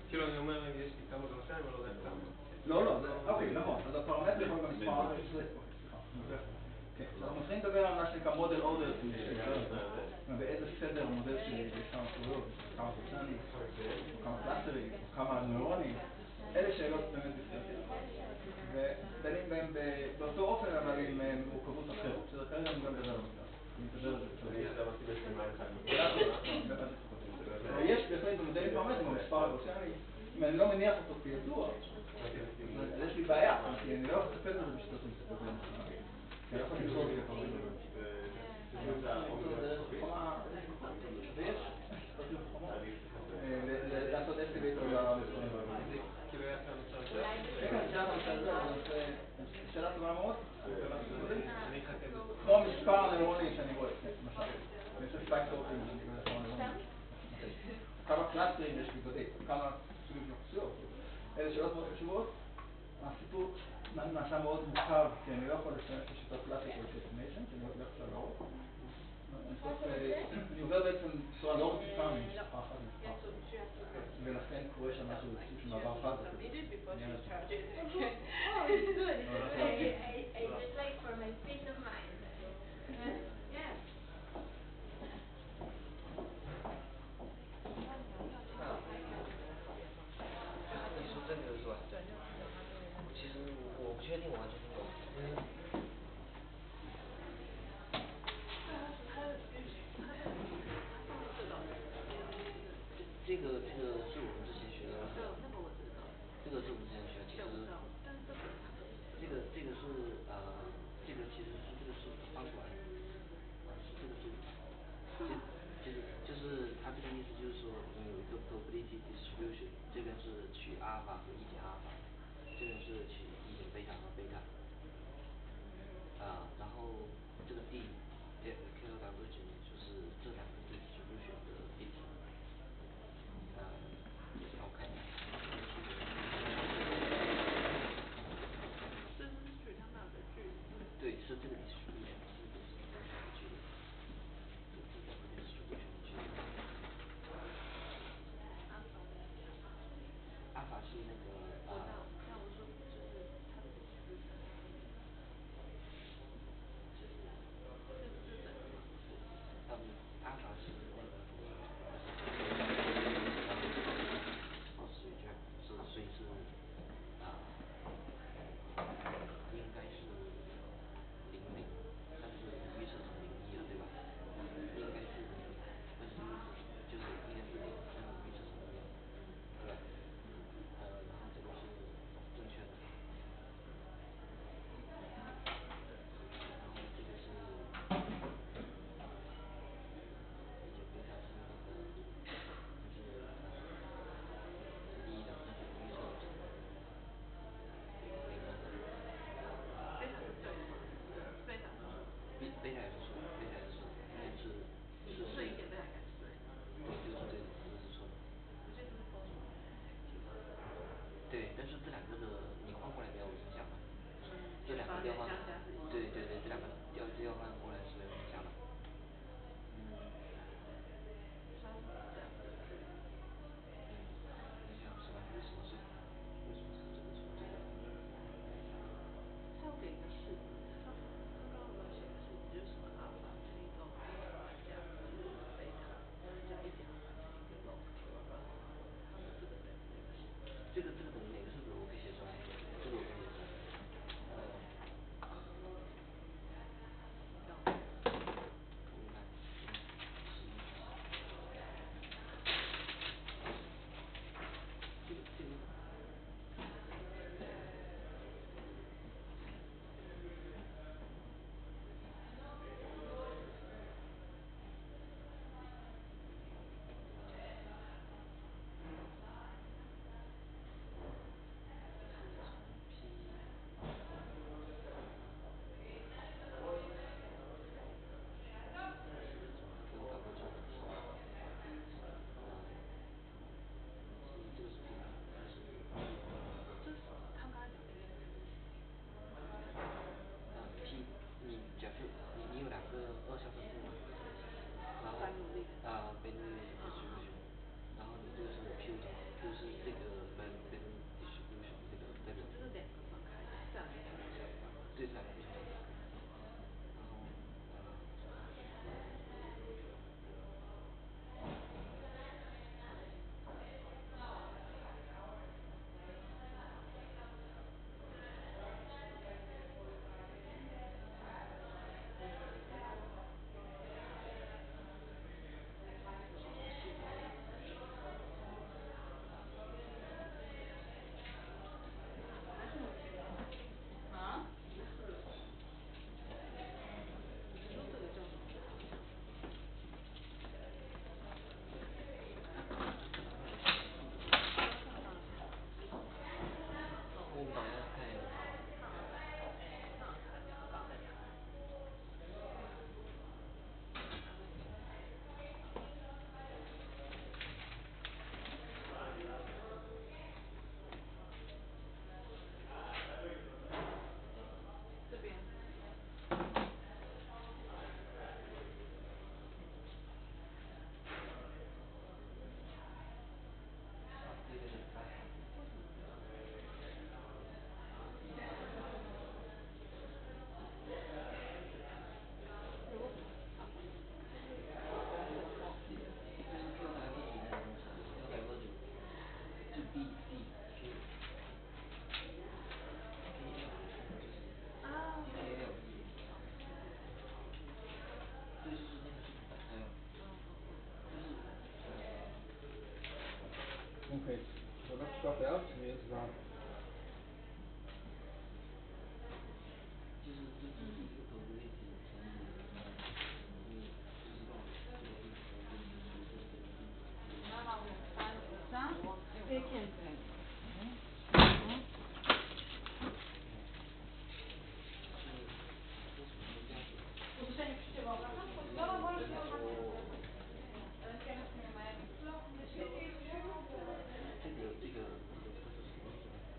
כאילו אני אומר, יש לי כמה גרשיים, אבל לא יודע כמה. לא, אוקיי, נכון. אז הפרמטר יכול גם מספר. אנחנו מתחילים לדבר על מה שנקרא מודל אורדר, באיזה סדר המודל שלי, כמה פעולות, כמה פרצנים, כמה קלאסטרים, כמה נוירונים. אלה שאלות באמת דיסקרטיות. ודנים בהם באותו אופן, אבל עם מורכבות אחרת. שזה כרגע אני גם מדבר על זה. אני מדבר על זה. יש בהחלט במודלים פרמטרים, המספר הגאוסיאני, אם אני לא מניח אותו כידוע, אז יש לי בעיה, כי אני לא יכול לטפל בזה בשיטות מסתכלות. כי אני לא יכול לזרוק את הפרמטרים. ויש שיטות חכמות לעשות אסטיבייט או למספרים. כאילו היה כאן עכשיו. כן, אפשר לעשות את זה. קלאסטרים יש בגודל, כמה סוגים של אוכלוסיות. אלה שאלות מאוד חשובות. הסיפור נעשה מאוד מורכב, כי אני לא יכול להשתמש בשיטות קלאסיקות של estimation, שאני הולך עכשיו להראות. אני עובר בעצם בצורה לא רציפה ממשפחה אחת למשפחה אחת. ולכן קורה שם משהו של מעבר חד. Oh, it's good. I just like for my peace of mind. Yeah. 你说这个是吧？其实我不确定我完全听懂，因为这个是我们之前学的，这个是我们之前学的，其实这个是这个其实是这个是放出来的，这个是就是它这个意思就是说你有一个 probability distribution， 这边是取阿尔法和一减阿尔法，这边是取一减贝塔和贝塔，然后这个 D KW 就是这两个 distribution 的 bit， 然后看对，是这个 distribution， 是这个距离，这两个 distribution 的距离。阿尔法是那个阿尔法是那个所以是应该是00，但是预测成01了，对吧？应该是但是就是应该是0，但是预测成1了，对吧？然后这个是正确的，然后这个是贝塔是那个是1的，但是预测成0了。贝塔也是错，贝塔也是错，应该是对，这个是对的，这个是错的。对，但是这两个的你换过来没有影响的，这两个调换，对，这两个调换过来是没有影响的。你想什么？为什么是这个错？这个等于哪个式子我可以写出来？这个我可以写出来。Okay, so let's start out with就是这是一个 probability 的乘以因为不知道这个地图跟你说的这个地图。这个它是什么意思呢？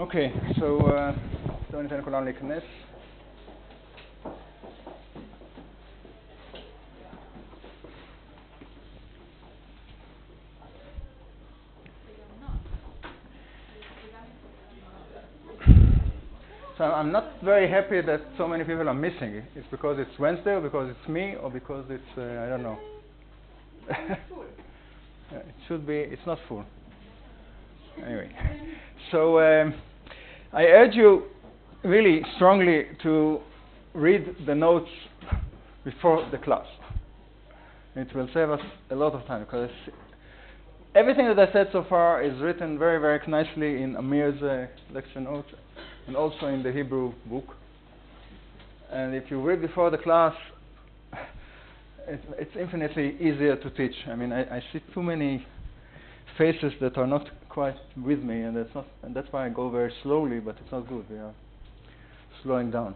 Okay, so לא ניתן לכולם להיכנס. So I'm not very happy that so many people are missing. It's because it's Wednesday, or because it's me, or because it's I don't know. It should be. It's not full. Anyway, so I urge you really strongly to read the notes before the class. It will save us a lot of time, because everything that I said so far is written very, very nicely in Amir's lecture notes, and also in the Hebrew book. And if you read before the class, it's infinitely easier to teach. I mean, I see too many faces that are not quite with me, and that's why I go very slowly. But it's not good. We are slowing down.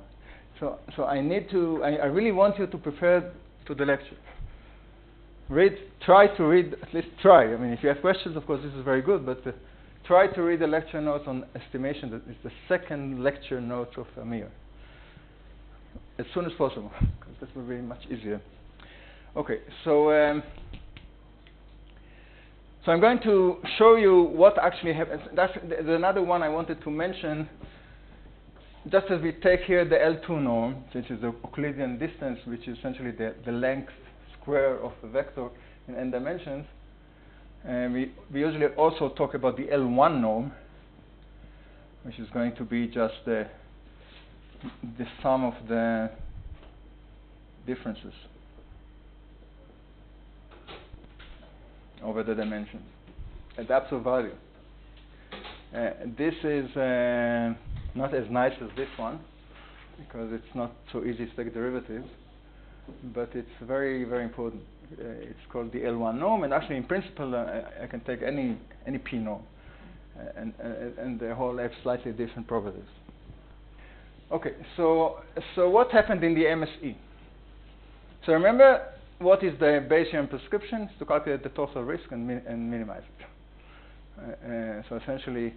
So I need to. I really want you to prepare to the lecture. Try to read, at least try. I mean, if you have questions, of course, this is very good. But try to read the lecture notes on estimation. That is the second lecture notes of Amir, as soon as possible, because this will be much easier. Okay, so I'm going to show you what actually happens. That's another one I wanted to mention. Just as we take here the L2 norm, which is the Euclidean distance, which is essentially the length square of the vector in n dimensions, we usually also talk about the L1 norm, which is going to be just the sum of the differences over the dimensions at absolute value. This is not as nice as this one, because it's not so easy to take derivatives, but it's very, very important. It's called the L1 norm, and actually in principle I can take any P norm, and they all have slightly different properties. Okay, so what happened in the MSE? So remember, what is the Bayesian prescription? It's to calculate the total risk and minimize it. So essentially,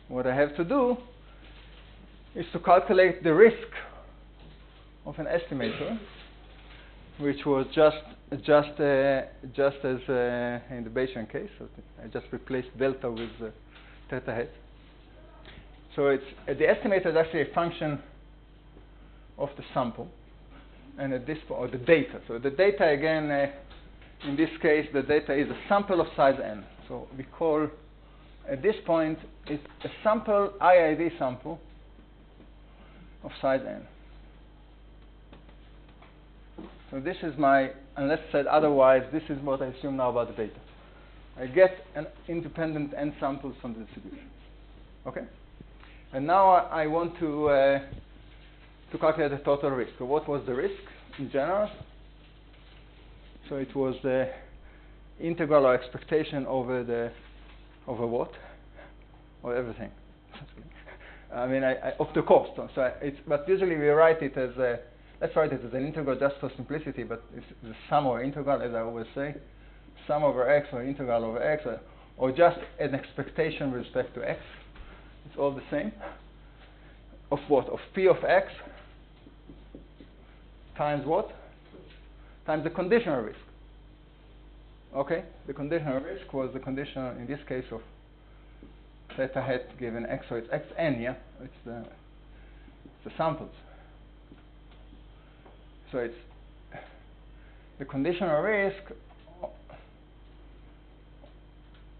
what I have to do is to calculate the risk of an estimator, which was just as in the Bayesian case. So I just replaced delta with theta hat. So it's the estimator is actually a function of the sample, and at this point, or the data. So the data again, in this case, the data is a sample of size n. So we call at this point it's a sample IID sample of size n. So this is my, unless said otherwise, this is what I assume now about the data. I get an independent n samples from the distribution. Okay? And now I want to calculate the total risk. So what was the risk in general? So it was the integral or expectation over what? Or everything. I mean, of the cost. So but usually we write it as let's write it as an integral just for simplicity, but it's the sum or integral, as I always say, sum over x or integral over x, or just an expectation with respect to x. It's all the same. Of what? Of p of x times what? Times the conditional risk. Okay? The conditional risk was the conditional, in this case, of theta hat given x, so it's xn, yeah? It's the samples. So it's the conditional risk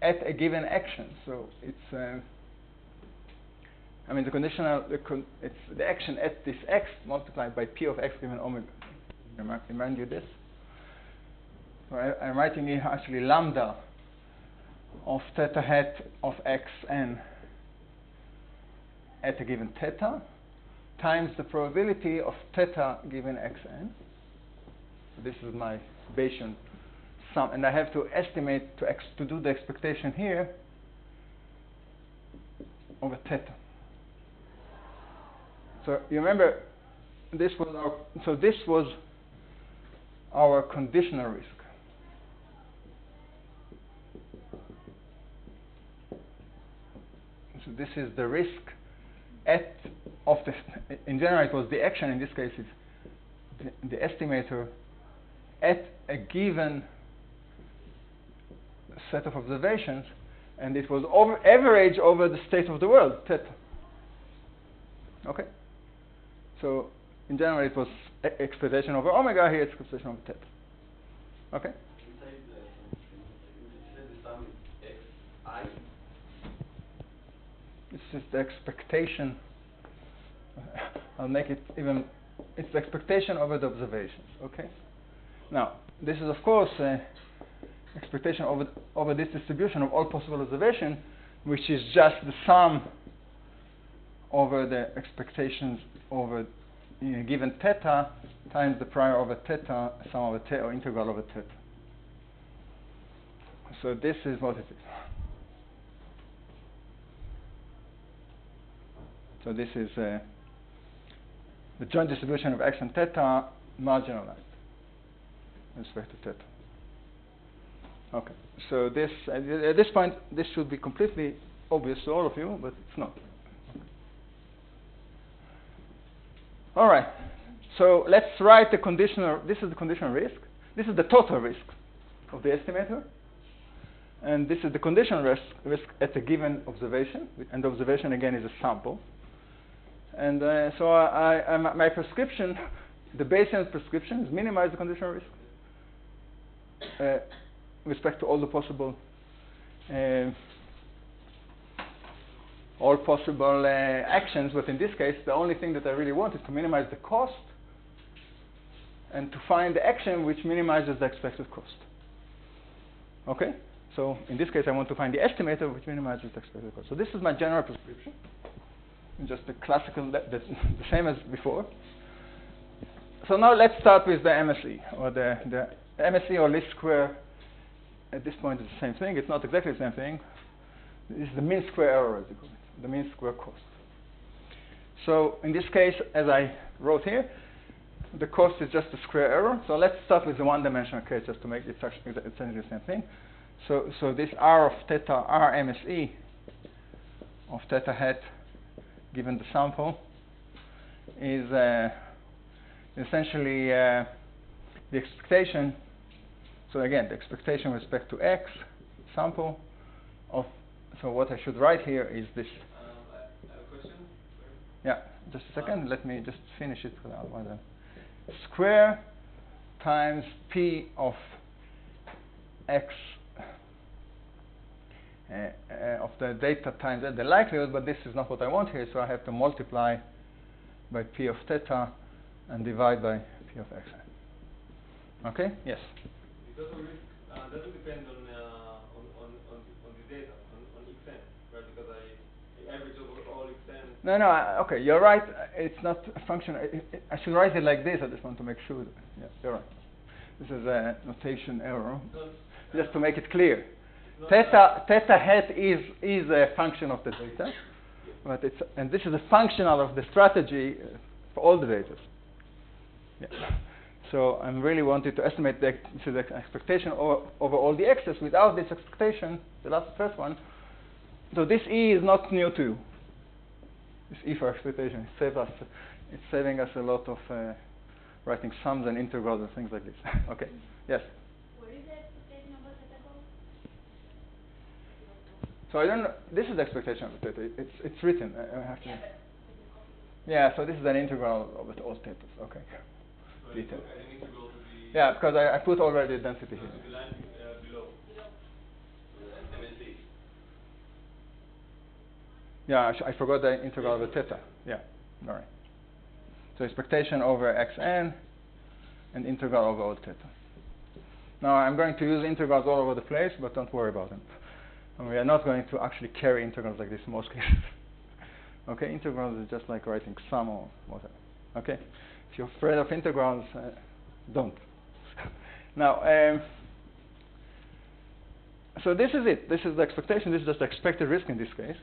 at a given action. So it's I mean, the conditional, it's the action at this x multiplied by p of x given omega. Remind you this? So I'm writing here actually lambda of theta hat of xn at a given theta times the probability of theta given xn. So this is my Bayesian sum, and I have to estimate to do the expectation here over theta. So you remember, this was our conditional risk. So this is the risk in general it was the action, in this case it's the estimator at a given set of observations, and it was average over the state of the world, theta. Okay? So in general it was expectation over omega, here it's expectation over theta. Okay? You say the sum is xi. This is the expectation. I'll make it even. It's the expectation over the observations. Okay. Now, this is of course expectation over this distribution of all possible observations, which is just the sum over the expectations over in a given theta times the prior over theta, sum over theta, or integral over theta. So this is what it is. So this is the joint distribution of x and theta marginalized with respect to theta. Okay, so this at this point this should be completely obvious to all of you, but it's not. All right, so let's write the conditional. This is the conditional risk. This is the total risk of the estimator, and this is the conditional risk at a given observation, and the observation again is a sample. And so my prescription, the Bayesian prescription, is minimize the conditional risk with respect to all the possible actions. But in this case, the only thing that I really want is to minimize the cost and to find the action which minimizes the expected cost. Okay? So in this case, I want to find the estimator which minimizes the expected cost. So this is my general prescription. Just the classical, the same as before. So now let's start with the MSE, or the MSE or least square. At this point, it's the same thing. It's not exactly the same thing. This is the mean square error, as you call it, the mean square cost. So in this case, as I wrote here, the cost is just a square error. So let's start with the one-dimensional case, just to make it essentially the same thing. So this R of theta, R MSE of theta hat, given the sample, is essentially the expectation. So again, the expectation with respect to x sample of. So what I should write here is this. I have a question. Yeah, just a second. Let me just finish it. Square times p of x of the data times the likelihood, but this is not what I want here, so I have to multiply by p of theta and divide by p of x. Okay? Yes? Because the risk doesn't depend on the data, on xn, right? Because I average over all xn. No, okay, you're right. It's not a function. I should write it like this. I just want to make sure. Yeah, you're right. This is a notation error, just to make it clear. Theta hat is a function of the data, but and this is a functional of the strategy for all the data. Yeah. So I'm really wanting to estimate the expectation over all the x's. Without this expectation, the first one, so this E is not new to you. This E for expectation it's saving us a lot of writing sums and integrals and things like this. Okay. Yes. What is the expectation of theta code? So I don't know. This is the expectation of the theta. It's written. I have to. Yeah. So this is an integral of all thetas. Okay. So an integral to the. Yeah, because I put already the density here. The line below. MSE. Yeah, I forgot the integral of the theta. Yeah. All right. So expectation over xn and integral over all theta. Now I'm going to use integrals all over the place, but don't worry about them. And we are not going to actually carry integrals like this in most cases. Okay, integrals is just like writing sum or whatever. Okay, if you're afraid of integrals, don't. Now, so this is it. This is the expectation. This is just the expected risk in this case.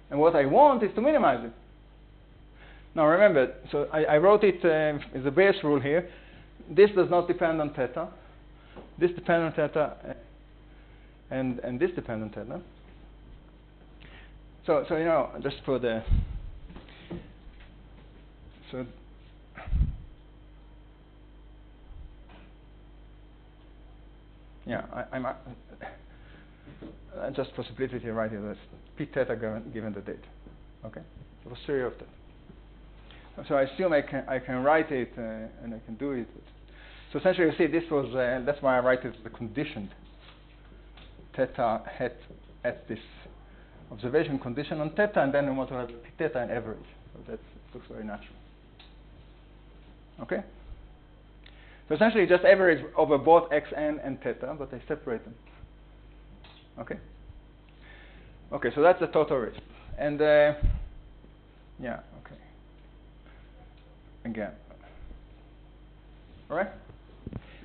And what I want is to minimize it. Now remember, so I wrote it as a base rule here. This does not depend on theta. This depends on theta, and this depends on theta. So you know, just for the So yeah, just for simplicity, right here, that's p theta given the data. Okay, so for series of that. So I assume I can write it and I can do it. So essentially, you see, this was that's why I write it as the conditioned theta hat at this observation condition on theta, and then we want to have p theta and average. So that looks very natural. Okay. So essentially, just average over both xn and theta, but I separate them. Okay. Okay. So that's the total risk, and yeah. Okay. Again. All right.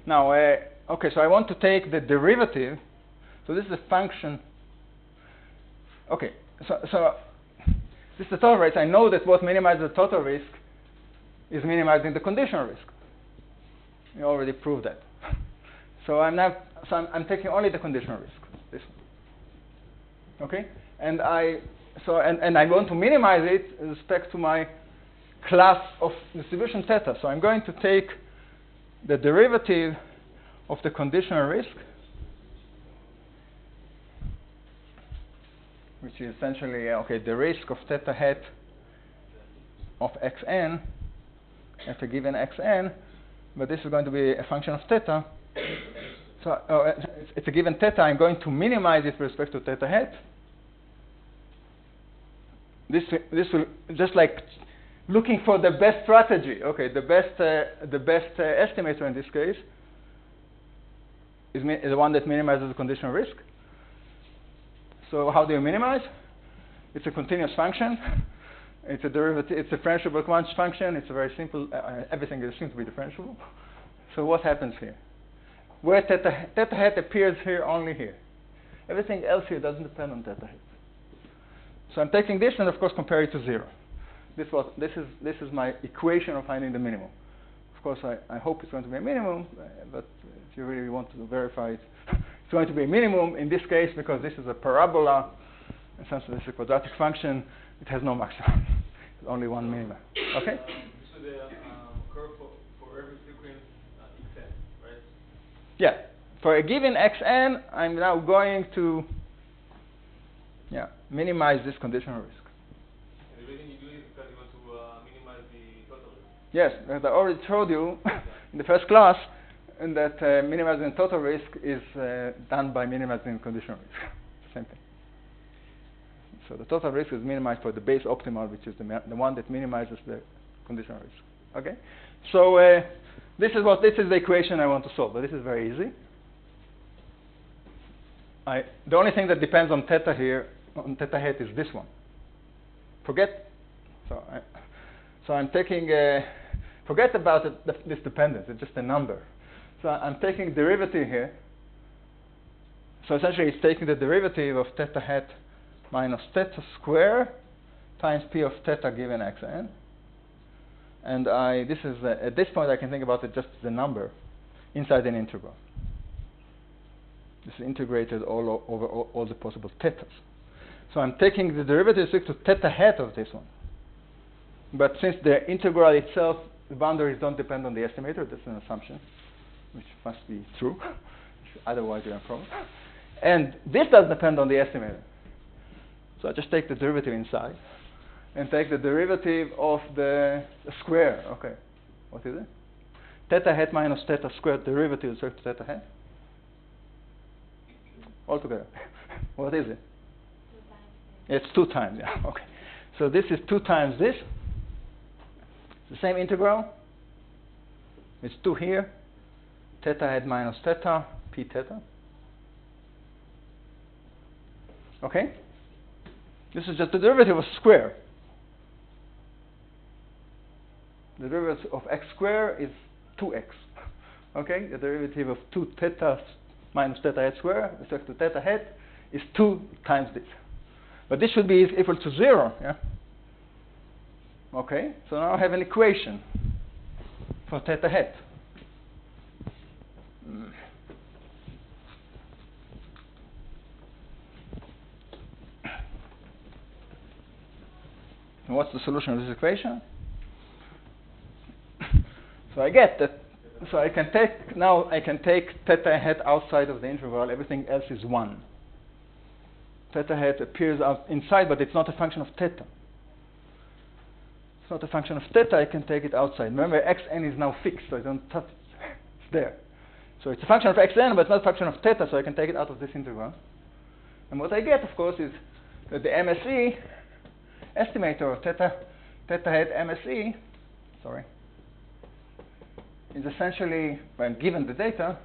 Now, okay. So I want to take the derivative. So this is a function. Okay. So this is the total risk. I know that what minimizes the total risk is minimizing the conditional risk. We already proved that. So I'm taking only the conditional risk. This one. Okay? And I want to minimize it with respect to my class of distribution theta. So I'm going to take the derivative of the conditional risk, which is essentially the risk of theta hat of xn at a given xn. But this is going to be a function of theta. So it's a given theta. I'm going to minimize it with respect to theta hat. This will just like looking for the best strategy. Okay, the best estimator in this case is the one that minimizes the conditional risk. So how do you minimize? It's a continuous function. It's a derivative. It's a differentiable quantity function. It's a very simple. Everything seems to be differentiable. So what happens here? Where theta hat appears here, only here. Everything else here doesn't depend on theta hat. So I'm taking this and of course compare it to 0. This is my equation of finding the minimum. Of course, I hope it's going to be a minimum, but if you really want to verify it, it's going to be a minimum in this case because this is a parabola. And since this is a quadratic function, it has no maximum. It's only one minimum. Okay? So the curve for every sequence xn, right? Yeah. For a given xn, I'm now going to minimize this conditional risk. And the reason you do it is because you want to minimize the total risk. Yes, as I already showed you in the first class, and that minimizing total risk is done by minimizing conditional risk. Same thing. So the total risk is minimized for the base optimal, which is the one that minimizes the conditional risk. Okay. So this is the equation I want to solve, but this is very easy. The only thing that depends on theta here, on theta hat, is this one. Forget. So I'm taking. Forget about this dependence. It's just a number. So I'm taking derivative here. So essentially, it's taking the derivative of theta hat minus theta square times p of theta given xn. And this is at this point I can think about it just as a number inside an integral. This is integrated all over all the possible thetas. So I'm taking the derivative with respect to theta hat of this one. But since the integral itself, the boundaries don't depend on the estimator, that's an assumption, which must be true. Otherwise, you have a problem. And this does depend on the estimator. So I just take the derivative inside and take the derivative of the square. Okay, what is it? Theta hat minus theta squared derivative with respect to theta hat. Altogether. What is it? 2 times. It's 2 times, yeah. Okay. So this is 2 times this. It's the same integral. It's 2 here. Theta hat minus theta, p theta. Okay? This is just the derivative of square. The derivative of x squared is 2x. Okay? The derivative of 2 theta minus theta hat squared with respect to theta hat is 2 times this. But this should be equal to 0. Yeah? Okay? So now I have an equation for theta hat. And what's the solution of this equation? So I get that. So I can take now. I can take theta hat outside of the interval. Everything else is 1. Theta hat appears out inside, but it's not a function of theta. It's not a function of theta. I can take it outside. Remember, xn is now fixed, so I don't touch it. It's there. So it's a function of xn, but it's not a function of theta, so I can take it out of this interval. And what I get, of course, is that the MSE estimator of theta hat MSE, is essentially, when given the data,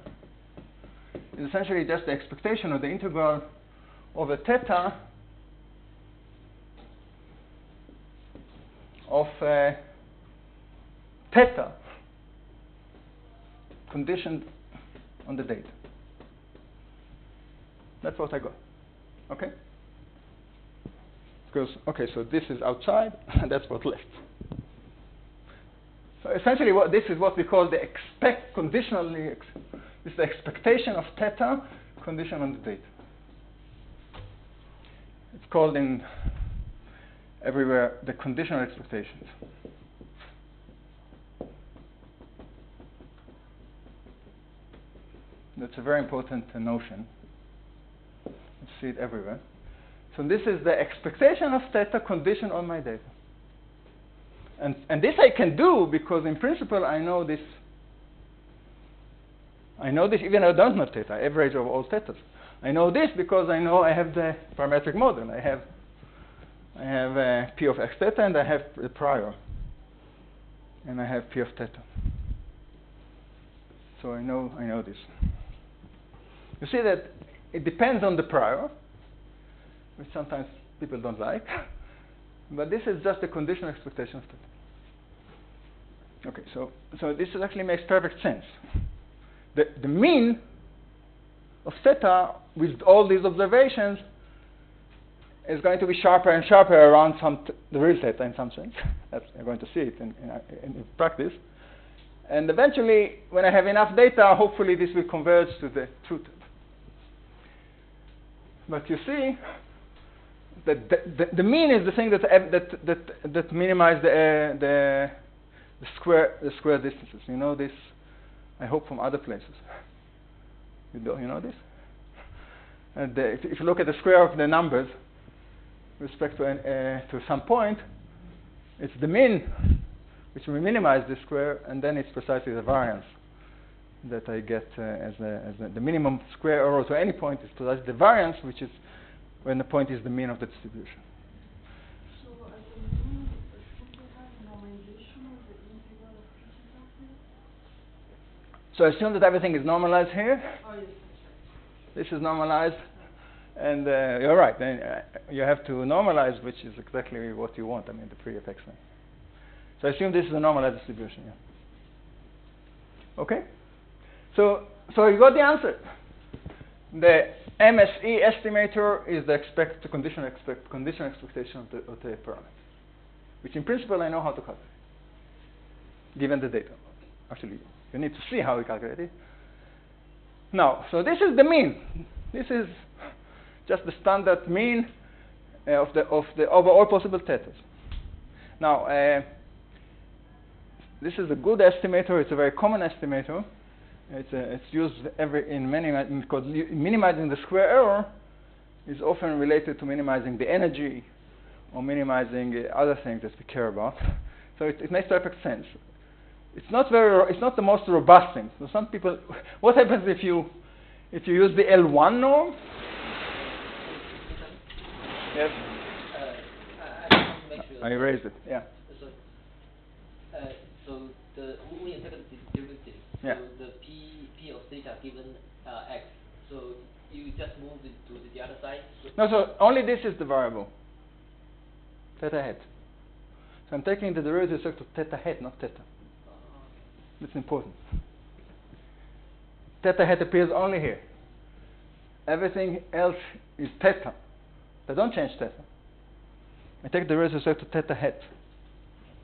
is essentially just the expectation of the integral over theta of theta conditioned on the data. That's what I got. Okay? Because, okay, so this is outside, and that's what's left. So essentially, this is what we call the conditionally, this is the expectation of theta conditioned on the data. It's called in everywhere the conditional expectations. That's a very important notion. You see it everywhere. So this is the expectation of theta conditioned on my data. And this I can do because in principle I know this. I know this even though I don't know theta, average of all thetas. I know this because I know I have the parametric model. I have P of x theta and I have the prior. And I have P of theta. So I know this. You see that it depends on the prior, which sometimes people don't like. But this is just a conditional expectation of theta. Okay, so this actually makes perfect sense. The mean of theta with all these observations is going to be sharper and sharper around the real theta in some sense. You're going to see it in practice. And eventually, when I have enough data, hopefully this will converge to the true theta. But you see that the mean is the thing that minimizes the square distances. You know this, I hope, from other places. You know this? And if you look at the square of the numbers with respect to some point, it's the mean which will minimize the square, and then it's precisely the variance that I get as the minimum square error to any point is precisely the variance, which is when the point is the mean of the distribution. So at the mean, should we have normalization of the integral of P theta? So assume that everything is normalized here. Oh yes, that's right. This is normalized, and you're right. Then you have to normalize, which is exactly what you want. I mean, the pre-f(x). So assume this is a normalized distribution. Yeah. Okay. So you got the answer. The MSE estimator is the conditional expectation of the parameter, which in principle I know how to calculate, given the data. Actually, you need to see how we calculate it. Now, so this is the mean. This is just the standard mean over all possible thetas. Now, this is a good estimator. It's a very common estimator. It's used in many, because minimizing the square error is often related to minimizing the energy or minimizing other things that we care about. So it makes perfect sense. It's not the most robust thing. So some people, what happens if you use the L1 norm? Yes. I want to make sure. I erased it. Yeah. So we integrate the derivative. Yeah. So the P of theta given x. So you just move it to the other side. No, so only this is the variable. Theta hat. So I'm taking the derivative with respect to theta hat, not theta. That's important. Theta hat appears only here. Everything else is theta. I don't change theta. I take the derivative with respect to theta hat,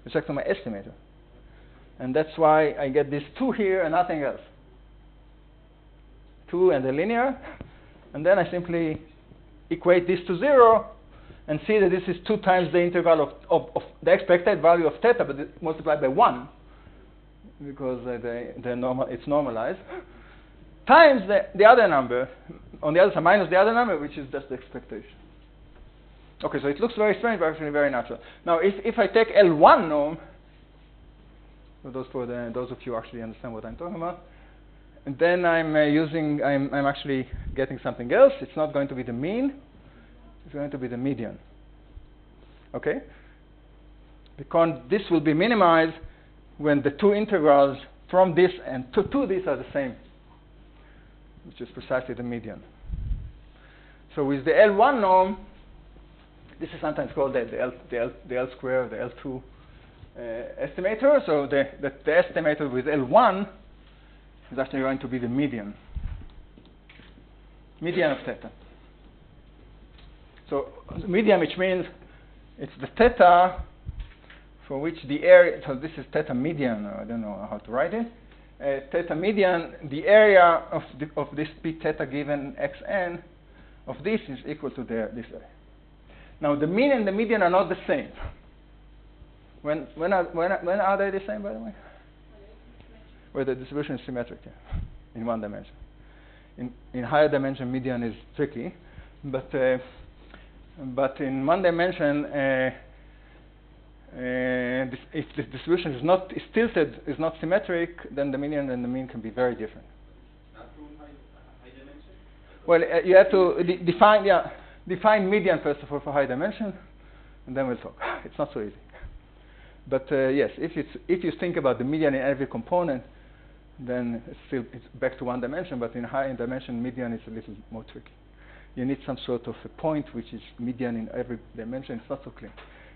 with respect to my estimator. And that's why I get this 2 here and nothing else. 2 and the linear. And then I simply equate this to 0 and see that this is 2 times the integral of the expected value of theta, but multiplied by 1. because it's normalized, times the other number, on the other side, minus the other number, which is just the expectation. Okay, so it looks very strange, but actually very natural. Now, if I take L1 norm, for those of you who actually understand what I'm talking about, and then I'm actually getting something else. It's not going to be the mean. It's going to be the median. Okay? Because this will be minimized when the two integrals from this and to this are the same, which is precisely the median. So with the L1 norm, this is sometimes called the L square, the L2 estimator. So the estimator with L1 is actually going to be the median of theta. So median, which means it's the theta for which the area, so this is theta median, I don't know how to write it. Theta median, the area of this p theta given xn of this is equal to this area. Now the mean and the median are not the same. When are they the same, by the way? Where the distribution is symmetric, yeah, in one dimension. In higher dimension, median is tricky, but in one dimension, if the distribution is tilted, is not symmetric, then the median and the mean can be very different. Not true in high dimension? Well, you have to define median first of all for high dimension, and then we'll talk. It's not so easy. But yes, if you think about the median in every component, then it's back to one dimension. But in high dimension, median is a little more tricky. You need some sort of a point which is median in every dimension. It's not so clear.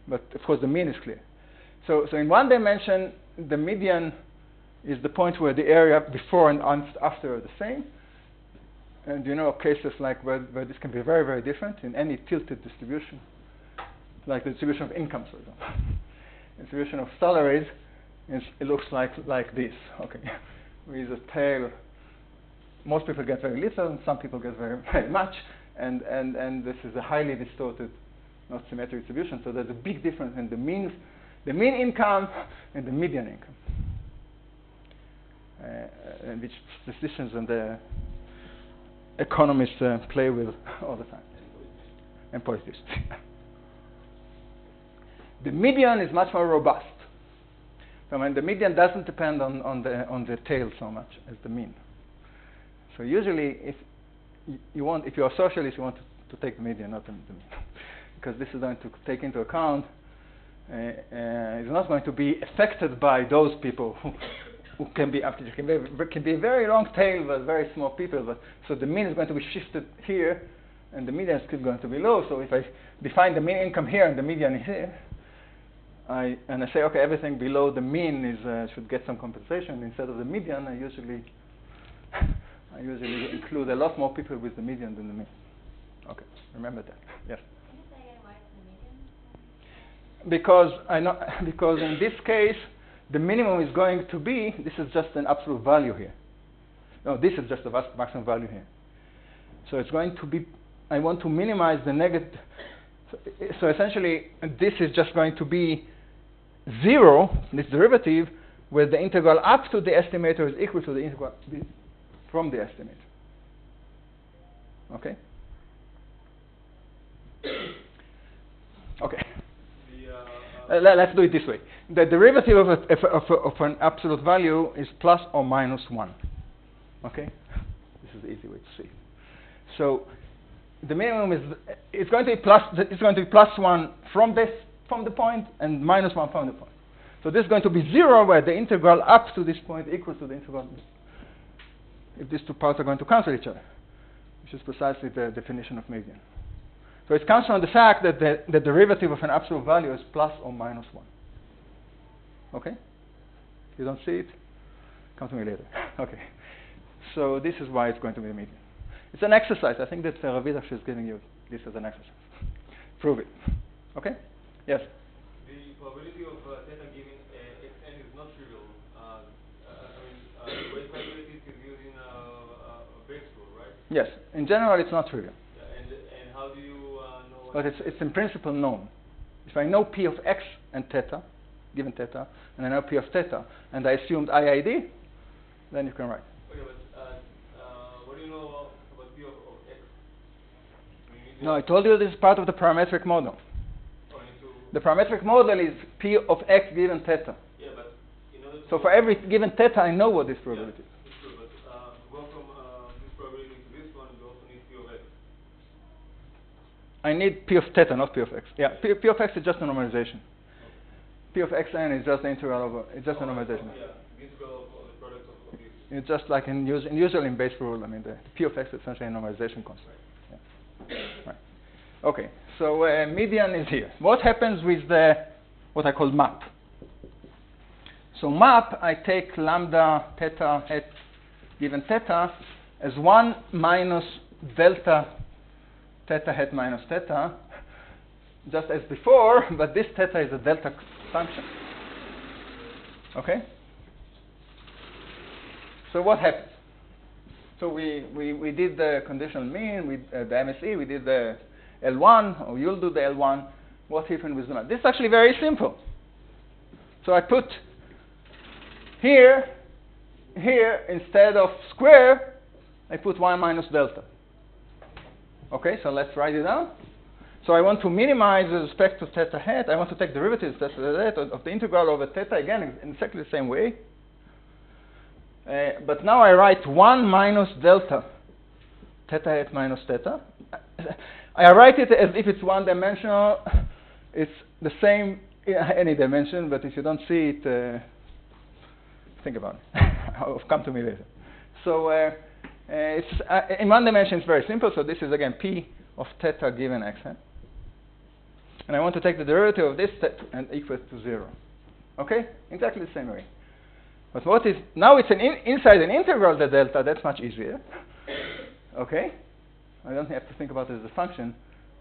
But of course, the mean is clear. So in one dimension, the median is the point where the area before and after are the same. And you know cases like where this can be very, very different in any tilted distribution, like the distribution of incomes, for example. Distribution of salaries, it looks like this. Okay, with a tail, most people get very little, and some people get very, very much, and this is a highly distorted, not symmetric distribution. So there's a big difference in the mean income and the median income, and which statisticians and the economists play with all the time, and politicians. The median is much more robust. So the median doesn't depend on the tail so much as the mean. So usually, if you're a socialist, you want to take the median, not the mean, because this is going to take into account. It's not going to be affected by those people who can be a very long tail, but very small people. But so the mean is going to be shifted here, and the median is still going to be low. So if I define the mean income here and the median is here, I say, okay, everything below the mean should get some compensation. Instead of the median, I usually include a lot more people with the median than the mean. Okay, remember that. Yes. Can you say again why it's the median? Because in this case, the minimum is going to be, this is just an absolute value here. No, this is just the maximum value here. So it's going to be, I want to minimize the negative. So essentially, this is just going to be 0, this derivative, where the integral up to the estimator is equal to the integral from the estimator. Okay? Okay. Let's do it this way. The derivative of an absolute value is plus or minus 1. Okay? This is the easy way to see it. So the minimum is going to be plus 1 from the point and minus 1 from the point. So this is going to be 0, where the integral up to this point equals to the integral if these two parts are going to cancel each other, which is precisely the definition of median. So it comes from the fact that the derivative of an absolute value is plus or minus 1. Okay? You don't see it? Come to me later. Okay. So this is why it's going to be the median. It's an exercise. I think that Ravidash is giving you this as an exercise. Prove it. Okay? Yes? The probability of theta given xn is not trivial. The way to calculate it is using a Bayes rule, right? Yes. In general, it's not trivial. Yeah, and how do you know? But it's in principle known. If I know p of x and theta, given theta, and I know P of theta, and I assumed IID, then you can write. Okay, but what do you know about P of X? No, I told you this is part of the parametric model. Oh, you need to. The parametric model is P of X given theta. Yeah, but in order to. So for every given theta, I know what this probability is. It's true, but to go from this probability to this one, you also need P of X. I need P of theta, not P of X. Yeah, P of X is just a normalization. P of Xn is just the integral over, it's just a normalization. Yeah, the integral of the product of this. It's just like usually in base rule, I mean, the P of X is essentially a normalization constant. Yeah. Right. Okay, so median is here. What happens with the, what I call map? So map, I take lambda theta hat given theta as 1 minus delta theta hat minus theta, just as before, but this theta is a delta function. Okay? So what happens? So we did the conditional mean, the MSE, we did the L1, or you'll do the L1. What happened with the map? This is actually very simple. So I put here, instead of square, I put 1 minus delta. Okay, so let's write it down. So I want to minimize with respect to theta hat. I want to take derivatives of the integral over theta, again, in exactly the same way. But now I write 1 minus delta theta hat minus theta. I write it as if it's one-dimensional. It's the same in any dimension, but if you don't see it, think about it. Come to me later. So it's in one dimension, it's very simple. So this is again P of theta given xn. And I want to take the derivative of this and equal to 0. Okay? Exactly the same way. But what is, now it's inside an integral, the delta, that's much easier. Okay? I don't have to think about it as a function.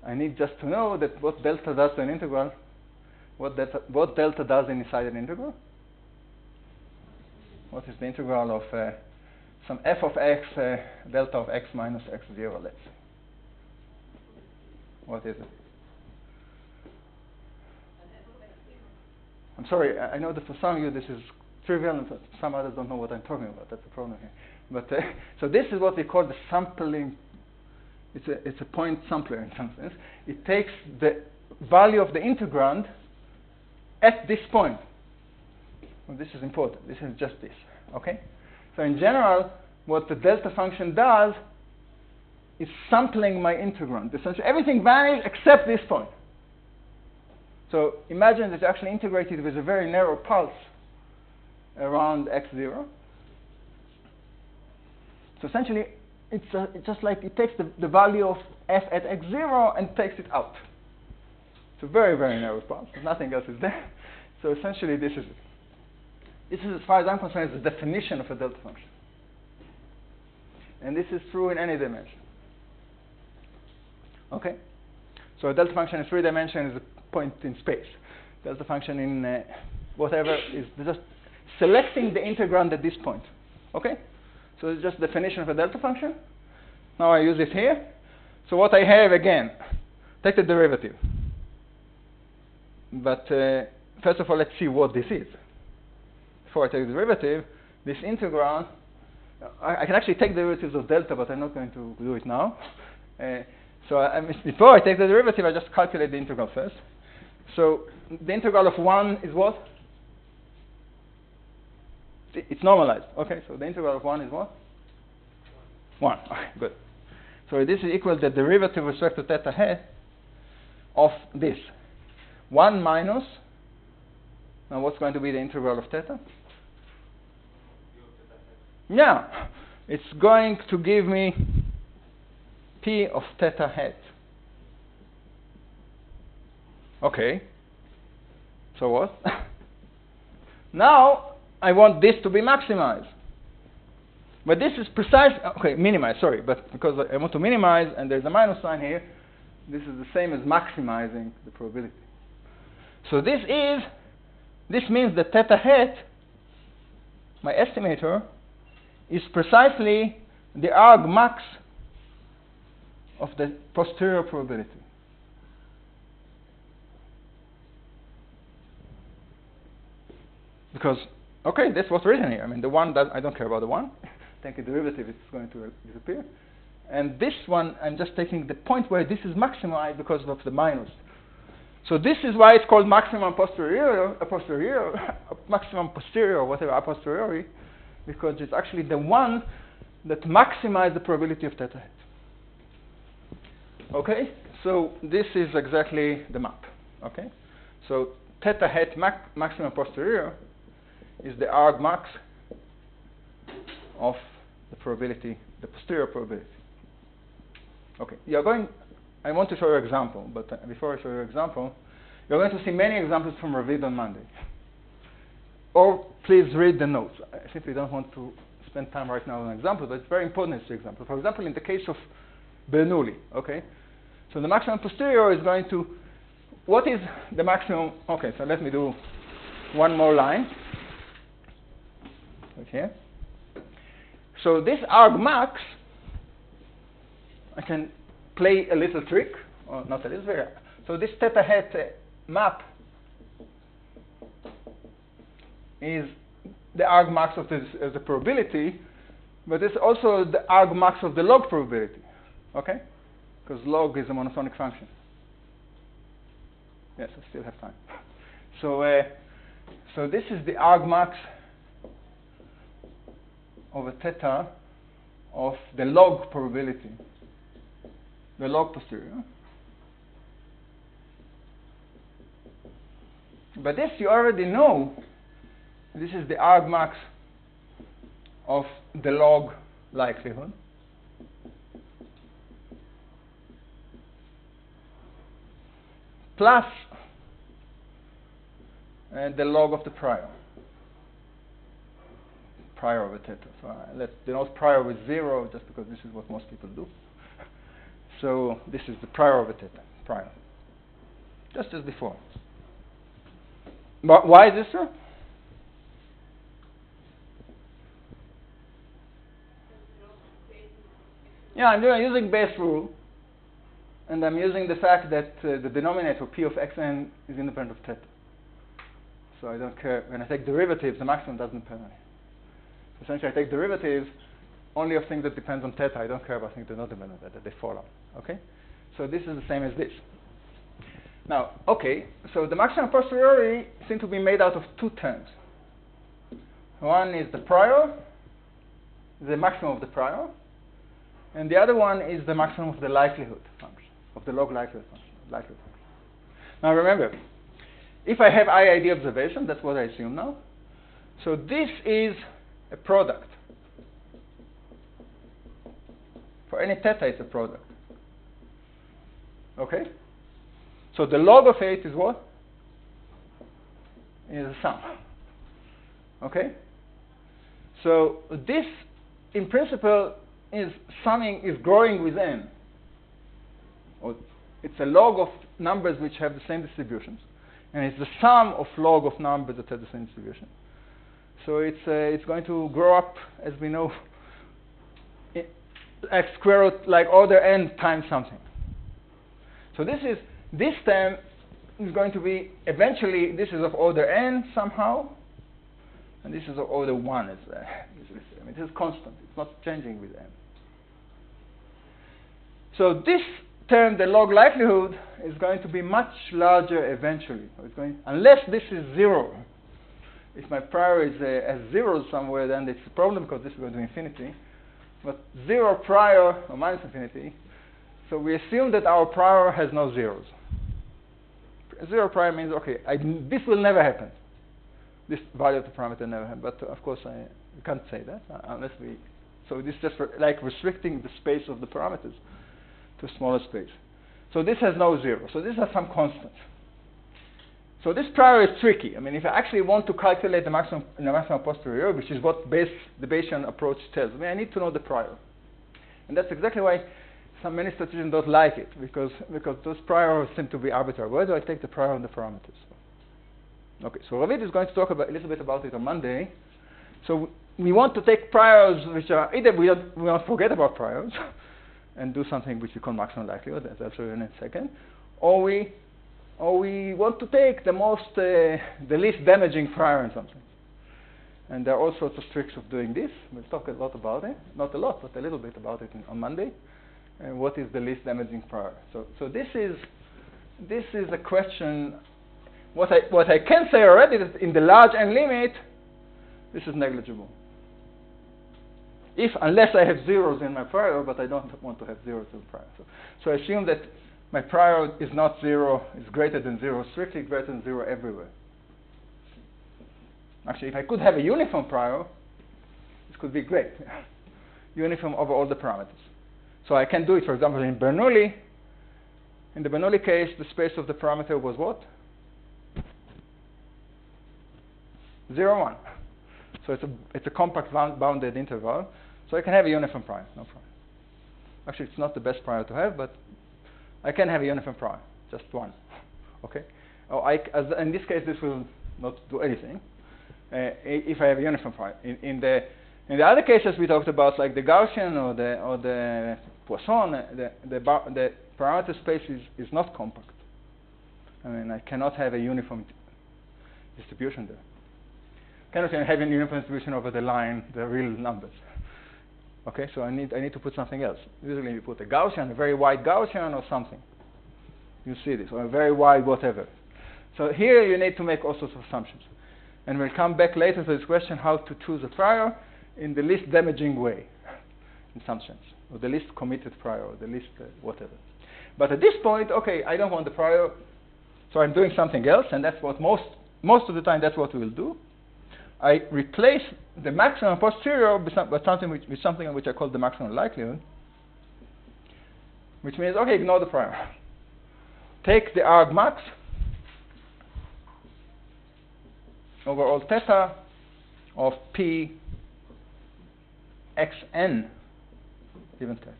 I need just to know that what delta does to an integral, what delta does inside an integral. What is the integral of some f of x, delta of x minus x0, let's say. What is it? I'm sorry, I know that for some of you this is trivial, and for some others don't know what I'm talking about. That's the problem here. But so this is what we call the sampling. It's a point sampler in some sense. It takes the value of the integrand at this point. Well, this is important. This is just this. Okay? So in general, what the delta function does is sampling my integrand. Essentially, everything vanishes except this point. So imagine that you actually integrated with a very narrow pulse around x0. So essentially, it's just like it takes the value of f at x0 and takes it out. It's a very, very narrow pulse. Nothing else is there. So essentially, this is it. This is, as far as I'm concerned, the definition of a delta function. And this is true in any dimension. Okay? So a delta function in 3 dimensions is a point in space. Delta function in whatever is just selecting the integrand at this point. Okay? So it's just definition of a delta function. Now I use it here. So what I have, again, take the derivative. But first of all, let's see what this is. Before I take the derivative, this integral, I can actually take derivatives of delta, but I'm not going to do it now. Before I take the derivative, I just calculate the integral first. So the integral of 1 is what? It's normalized. Okay, so the integral of 1 is what? 1. Okay, good. So this is equal to the derivative with respect to theta hat of this. 1 minus, now what's going to be the integral of theta? Yeah, it's going to give me P of theta hat. Okay, so what? Now I want this to be maximized. But this is precise, okay, minimize, sorry, but because I want to minimize and there's a minus sign here, this is the same as maximizing the probability. So this means that theta hat, my estimator, is precisely the argmax of the posterior probability. because, okay, that's what's written here. I mean, the one that I don't care about the one. Take a derivative, it's going to disappear. And this one, I'm just taking the point where this is maximized because of the minus. So this is why it's called maximum posterior, maximum posterior, or whatever, a posteriori, because it's actually the one that maximizes the probability of theta hat. Okay, so this is exactly the map. Okay, so theta hat maximum posterior is the argmax of the probability, the posterior probability. Okay, you're going. I want to show you an example, but before I show you an example, you're going to see many examples from Ravid on Monday. Or please read the notes. I simply don't want to spend time right now on an example, but it's very important as an example. For example, in the case of Bernoulli, okay? So the maximum posterior is going to, what is the maximum? Okay, so let me do one more line. Okay. So this argmax, I can play a little trick, or not a little, very. So this theta hat map is the argmax of the probability, but it's also the argmax of the log probability, okay? Because log is a monotonic function. Yes, I still have time. So, so this is the argmax over theta of the log probability, the log posterior. But this you already know. This is the argmax of the log likelihood. Plus the log of the prior. Prior over theta. So let's denote prior with 0 just because this is what most people do. So this is the prior over theta. Prior. Just as before. But why is this so? Yeah, I'm using Bayes rule, and I'm using the fact that the denominator P of xn is independent of theta. So I don't care. When I take derivatives, the maximum doesn't depend on it. Essentially, I take derivatives only of things that depend on theta. I don't care about things that don't depend on theta. They fall out. Okay? So this is the same as this. Now, okay, so the maximum posteriori seem to be made out of two terms. One is the prior, the maximum of the prior, and the other one is the maximum of the likelihood function, of the log likelihood function. Now remember, if I have IID observation, that's what I assume now. So this is a product. For any theta, it's a product. Okay? So the log of 8 is what? Is a sum. Okay? So this, in principle, is summing, is growing with n. Or it's a log of numbers which have the same distributions. And it's the sum of log of numbers that have the same distribution. So it's going to grow up, as we know, like square root, like order n times something. So this term is going to be, eventually, this is of order n somehow, and this is of order 1. I mean, this is constant. It's not changing with n. So this term, the log likelihood, is going to be much larger eventually. Unless this is 0. If my prior is as 0 somewhere, then it's a problem because this is going to infinity. But 0 prior, or minus infinity, so we assume that our prior has no zeros. 0 prior means, okay, this will never happen. This value of the parameter never happen. But of course, we can't say that unless we. So this is just like restricting the space of the parameters to a smaller space. So this has no zero. So this has some constant. So this prior is tricky. I mean, if I actually want to calculate the maximum posterior, which is what the Bayesian approach tells me, I need to know the prior. And that's exactly why many statisticians don't like it, because those priors seem to be arbitrary. Where do I take the prior on the parameters? Okay, so Ravid is going to talk a little bit about it on Monday. So we want to take priors which are, either we don't forget about priors and do something which we call maximum likelihood, as I'll show you in a second, or we want to take the least damaging prior in something. And there are all sorts of tricks of doing this. We'll talk a lot about it. Not a lot, but a little bit about it on Monday. What is the least damaging prior? So this is a question. What I can say already is in the large n limit, this is negligible. Unless I have zeros in my prior, but I don't want to have zeros in prior. So I assume that my prior is not 0, is greater than 0, strictly greater than 0 everywhere. Actually, if I could have a uniform prior, this could be great. Uniform over all the parameters. So I can do it, for example, in Bernoulli. In the Bernoulli case, the space of the parameter was what? 0, 1. So it's a compact bounded interval. So I can have a uniform prior, no problem. Actually, it's not the best prior to have, but I can have a uniform prior, just 1. Okay? In this case, this will not do anything. If I have a uniform prior. In the other cases we talked about, like the Gaussian or the Poisson, the parameter space is not compact. I mean, I cannot have a uniform distribution there. Cannot have a uniform distribution over the line, the real numbers. Okay, so I need to put something else. Usually you put a Gaussian, a very wide Gaussian or something. You see this, or a very wide whatever. So here you need to make all sorts of assumptions. And we'll come back later to this question how to choose a prior in the least damaging way, in some sense, or the least committed prior, or the least whatever. But at this point, okay, I don't want the prior, so I'm doing something else, and that's what most of the time that's what we will do. I replace the maximum posterior with something which I call the maximum likelihood, which means, okay, ignore the prior. Take the argmax over all theta of p xn given theta,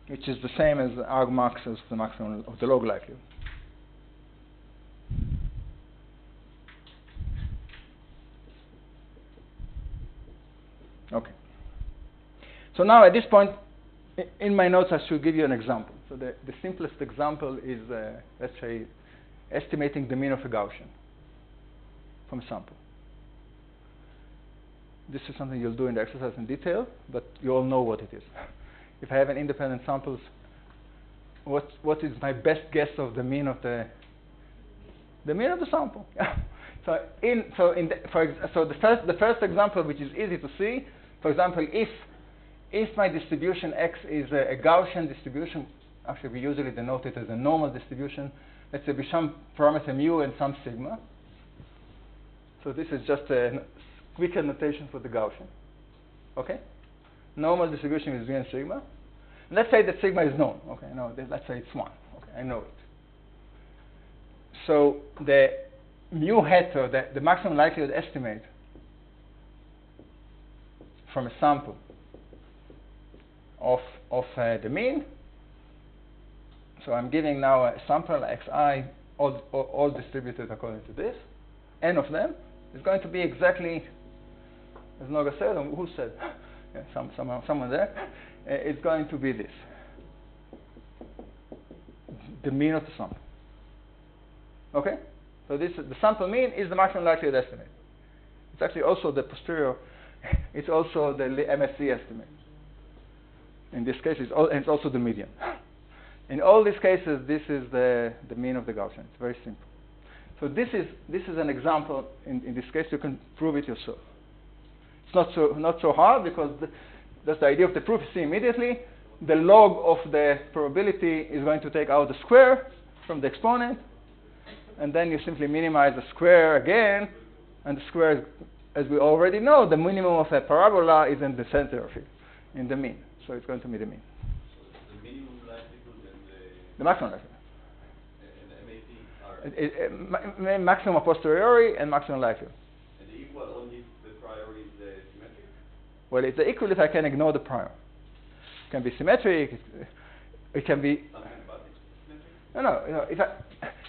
which is the same as the argmax as the maximum of the log likelihood. Okay. So now at this point, in my notes I should give you an example. So the simplest example is, let's say, estimating the mean of a Gaussian from a sample. This is something you'll do in the exercise in detail, but you all know what it is. If I have an independent samples, what is my best guess of the mean of the mean of the sample? So the first example, which is easy to see, for example, if my distribution x is a Gaussian distribution, actually we usually denote it as a normal distribution. Let's say with some parameter mu and some sigma. So this is just a quicker notation for the Gaussian. Okay? Normal distribution is mu and sigma. And let's say that sigma is known. Okay, no, let's say it's 1. Okay, I know it. So the mu hat, or the maximum likelihood estimate from a sample of the mean. So I'm giving now a sample xi, all distributed according to this. N of them is going to be exactly, as Noga said, or who said? Yeah, someone there. It's going to be this. The mean of the sample. Okay? So this the sample mean is the maximum likelihood estimate. It's actually also the posterior. It's also the MSE estimate. In this case, it's also the median. In all these cases, this is the mean of the Gaussian. It's very simple. So this is an example. In this case, you can prove it yourself. It's not so hard because that's the idea of the proof. You see immediately the log of the probability is going to take out the square from the exponent, and then you simply minimize the square again, and the square, as we already know, the minimum of a parabola is in the center of it, in the mean. So it's going to be the mean. So the minimum likelihood and the maximum likelihood. And the MAP are Maximum a posteriori and maximum likelihood. and the equal only if the prior is symmetric? Well, it's equal if I can ignore the prior. It can be symmetric. It can be. Something about it symmetric? No.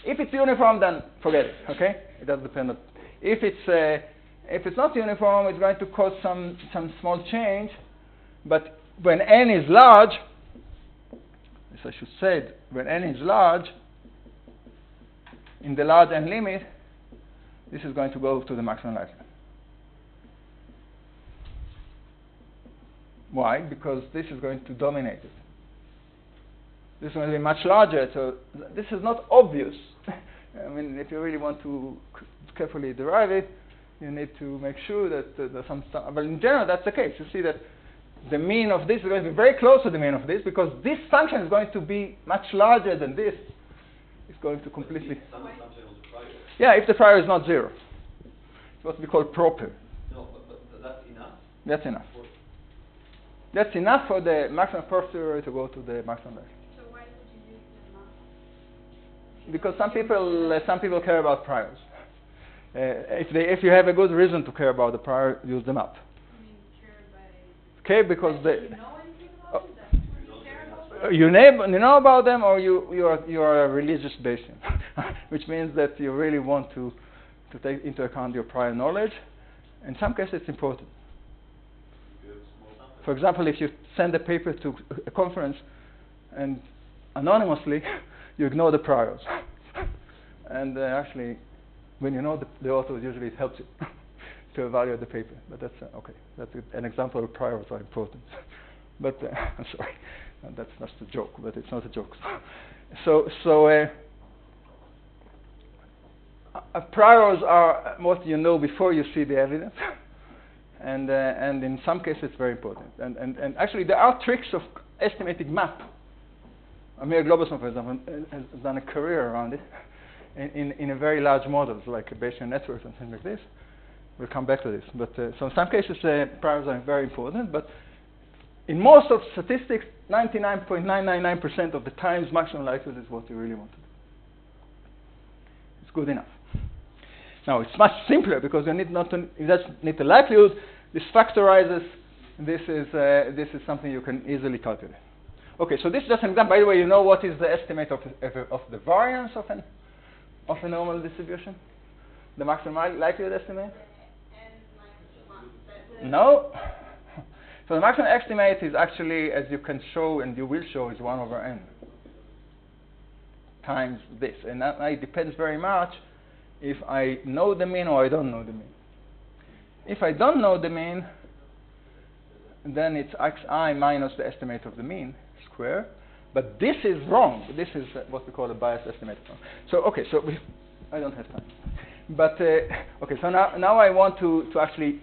If it's uniform, then forget it. Okay, it doesn't depend on. If it's not uniform, it's going to cause some small change. But when n is large, as I should say, when n is large, in the large n limit, this is going to go to the maximum likelihood. Why? Because this is going to dominate it. This is going to be much larger, so this is not obvious. I mean, if you really want to carefully derive it, you need to make sure that there's some stuff. But in general, that's the case. You see that the mean of this is going to be very close to the mean of this, because this function is going to be much larger than this. It's going to completely... Some assumption of the prior. Yeah, if the prior is not 0. It's what we call proper. No, but that's enough? That's enough. That's enough for the maximum posterior to go to the maximum left. So why would you use the math? Because some people care about priors. If you have a good reason to care about the prior, use them up. I mean, Okay, because do you know anything about it? That's what you care about? you know about them, or you are a religious Bayesian, which means that you really want to take into account your prior knowledge. In some cases, it's important. For example, if you send a paper to a conference and anonymously you ignore the priors, and actually, when you know the author, usually it helps you to evaluate the paper. But that's okay. That's an example of priors are important. But I'm sorry, that's just a joke. But it's not a joke. Priors are what you know before you see the evidence. And in some cases it's very important. And actually there are tricks of estimating map. Amir Globusson, for example, has done a career around it in a very large models like Bayesian networks and things like this. We'll come back to this. But so in some cases priors are very important. But in most of statistics, 99.999% of the times maximum likelihood is what you really want to do. It's good enough. Now it's much simpler because you just need the likelihood. This factorizes. This is something you can easily calculate. Okay, so this is just an example. By the way, you know what is the estimate of the variance of a normal distribution? The maximum likelihood estimate? No. So the maximum estimate is actually, as you can show and you will show, is 1 over n times this, and that it depends very much if I know the mean or I don't know the mean. If I don't know the mean, then it's xi minus the estimate of the mean square. But this is wrong. This is what we call a biased estimate. So okay, so I don't have time. But okay, so now I want to actually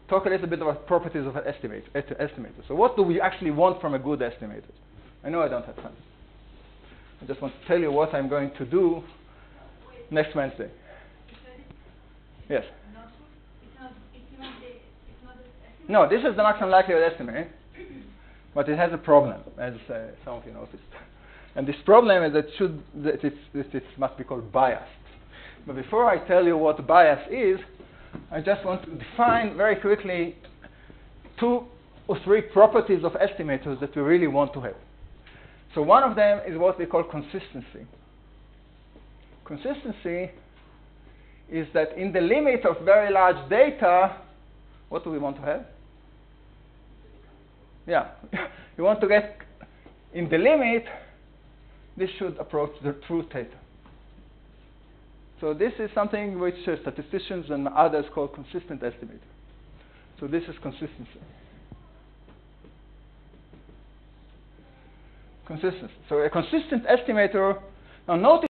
talk a little bit about properties of an estimator. So what do we actually want from a good estimator? I know I don't have time. I just want to tell you what I'm going to do next Wednesday. Yes. No, this is the maximum likelihood estimate, but it has a problem, as some of you noticed. And this problem is that it must be called biased. But before I tell you what bias is, I just want to define very quickly 2 or 3 properties of estimators that we really want to have. So one of them is what we call consistency. Consistency is that in the limit of very large data, what do we want to have? Yeah, you want to get in the limit, this should approach the true theta. So this is something which statisticians and others call consistent estimator. So this is consistency. Consistency. So a consistent estimator, now notice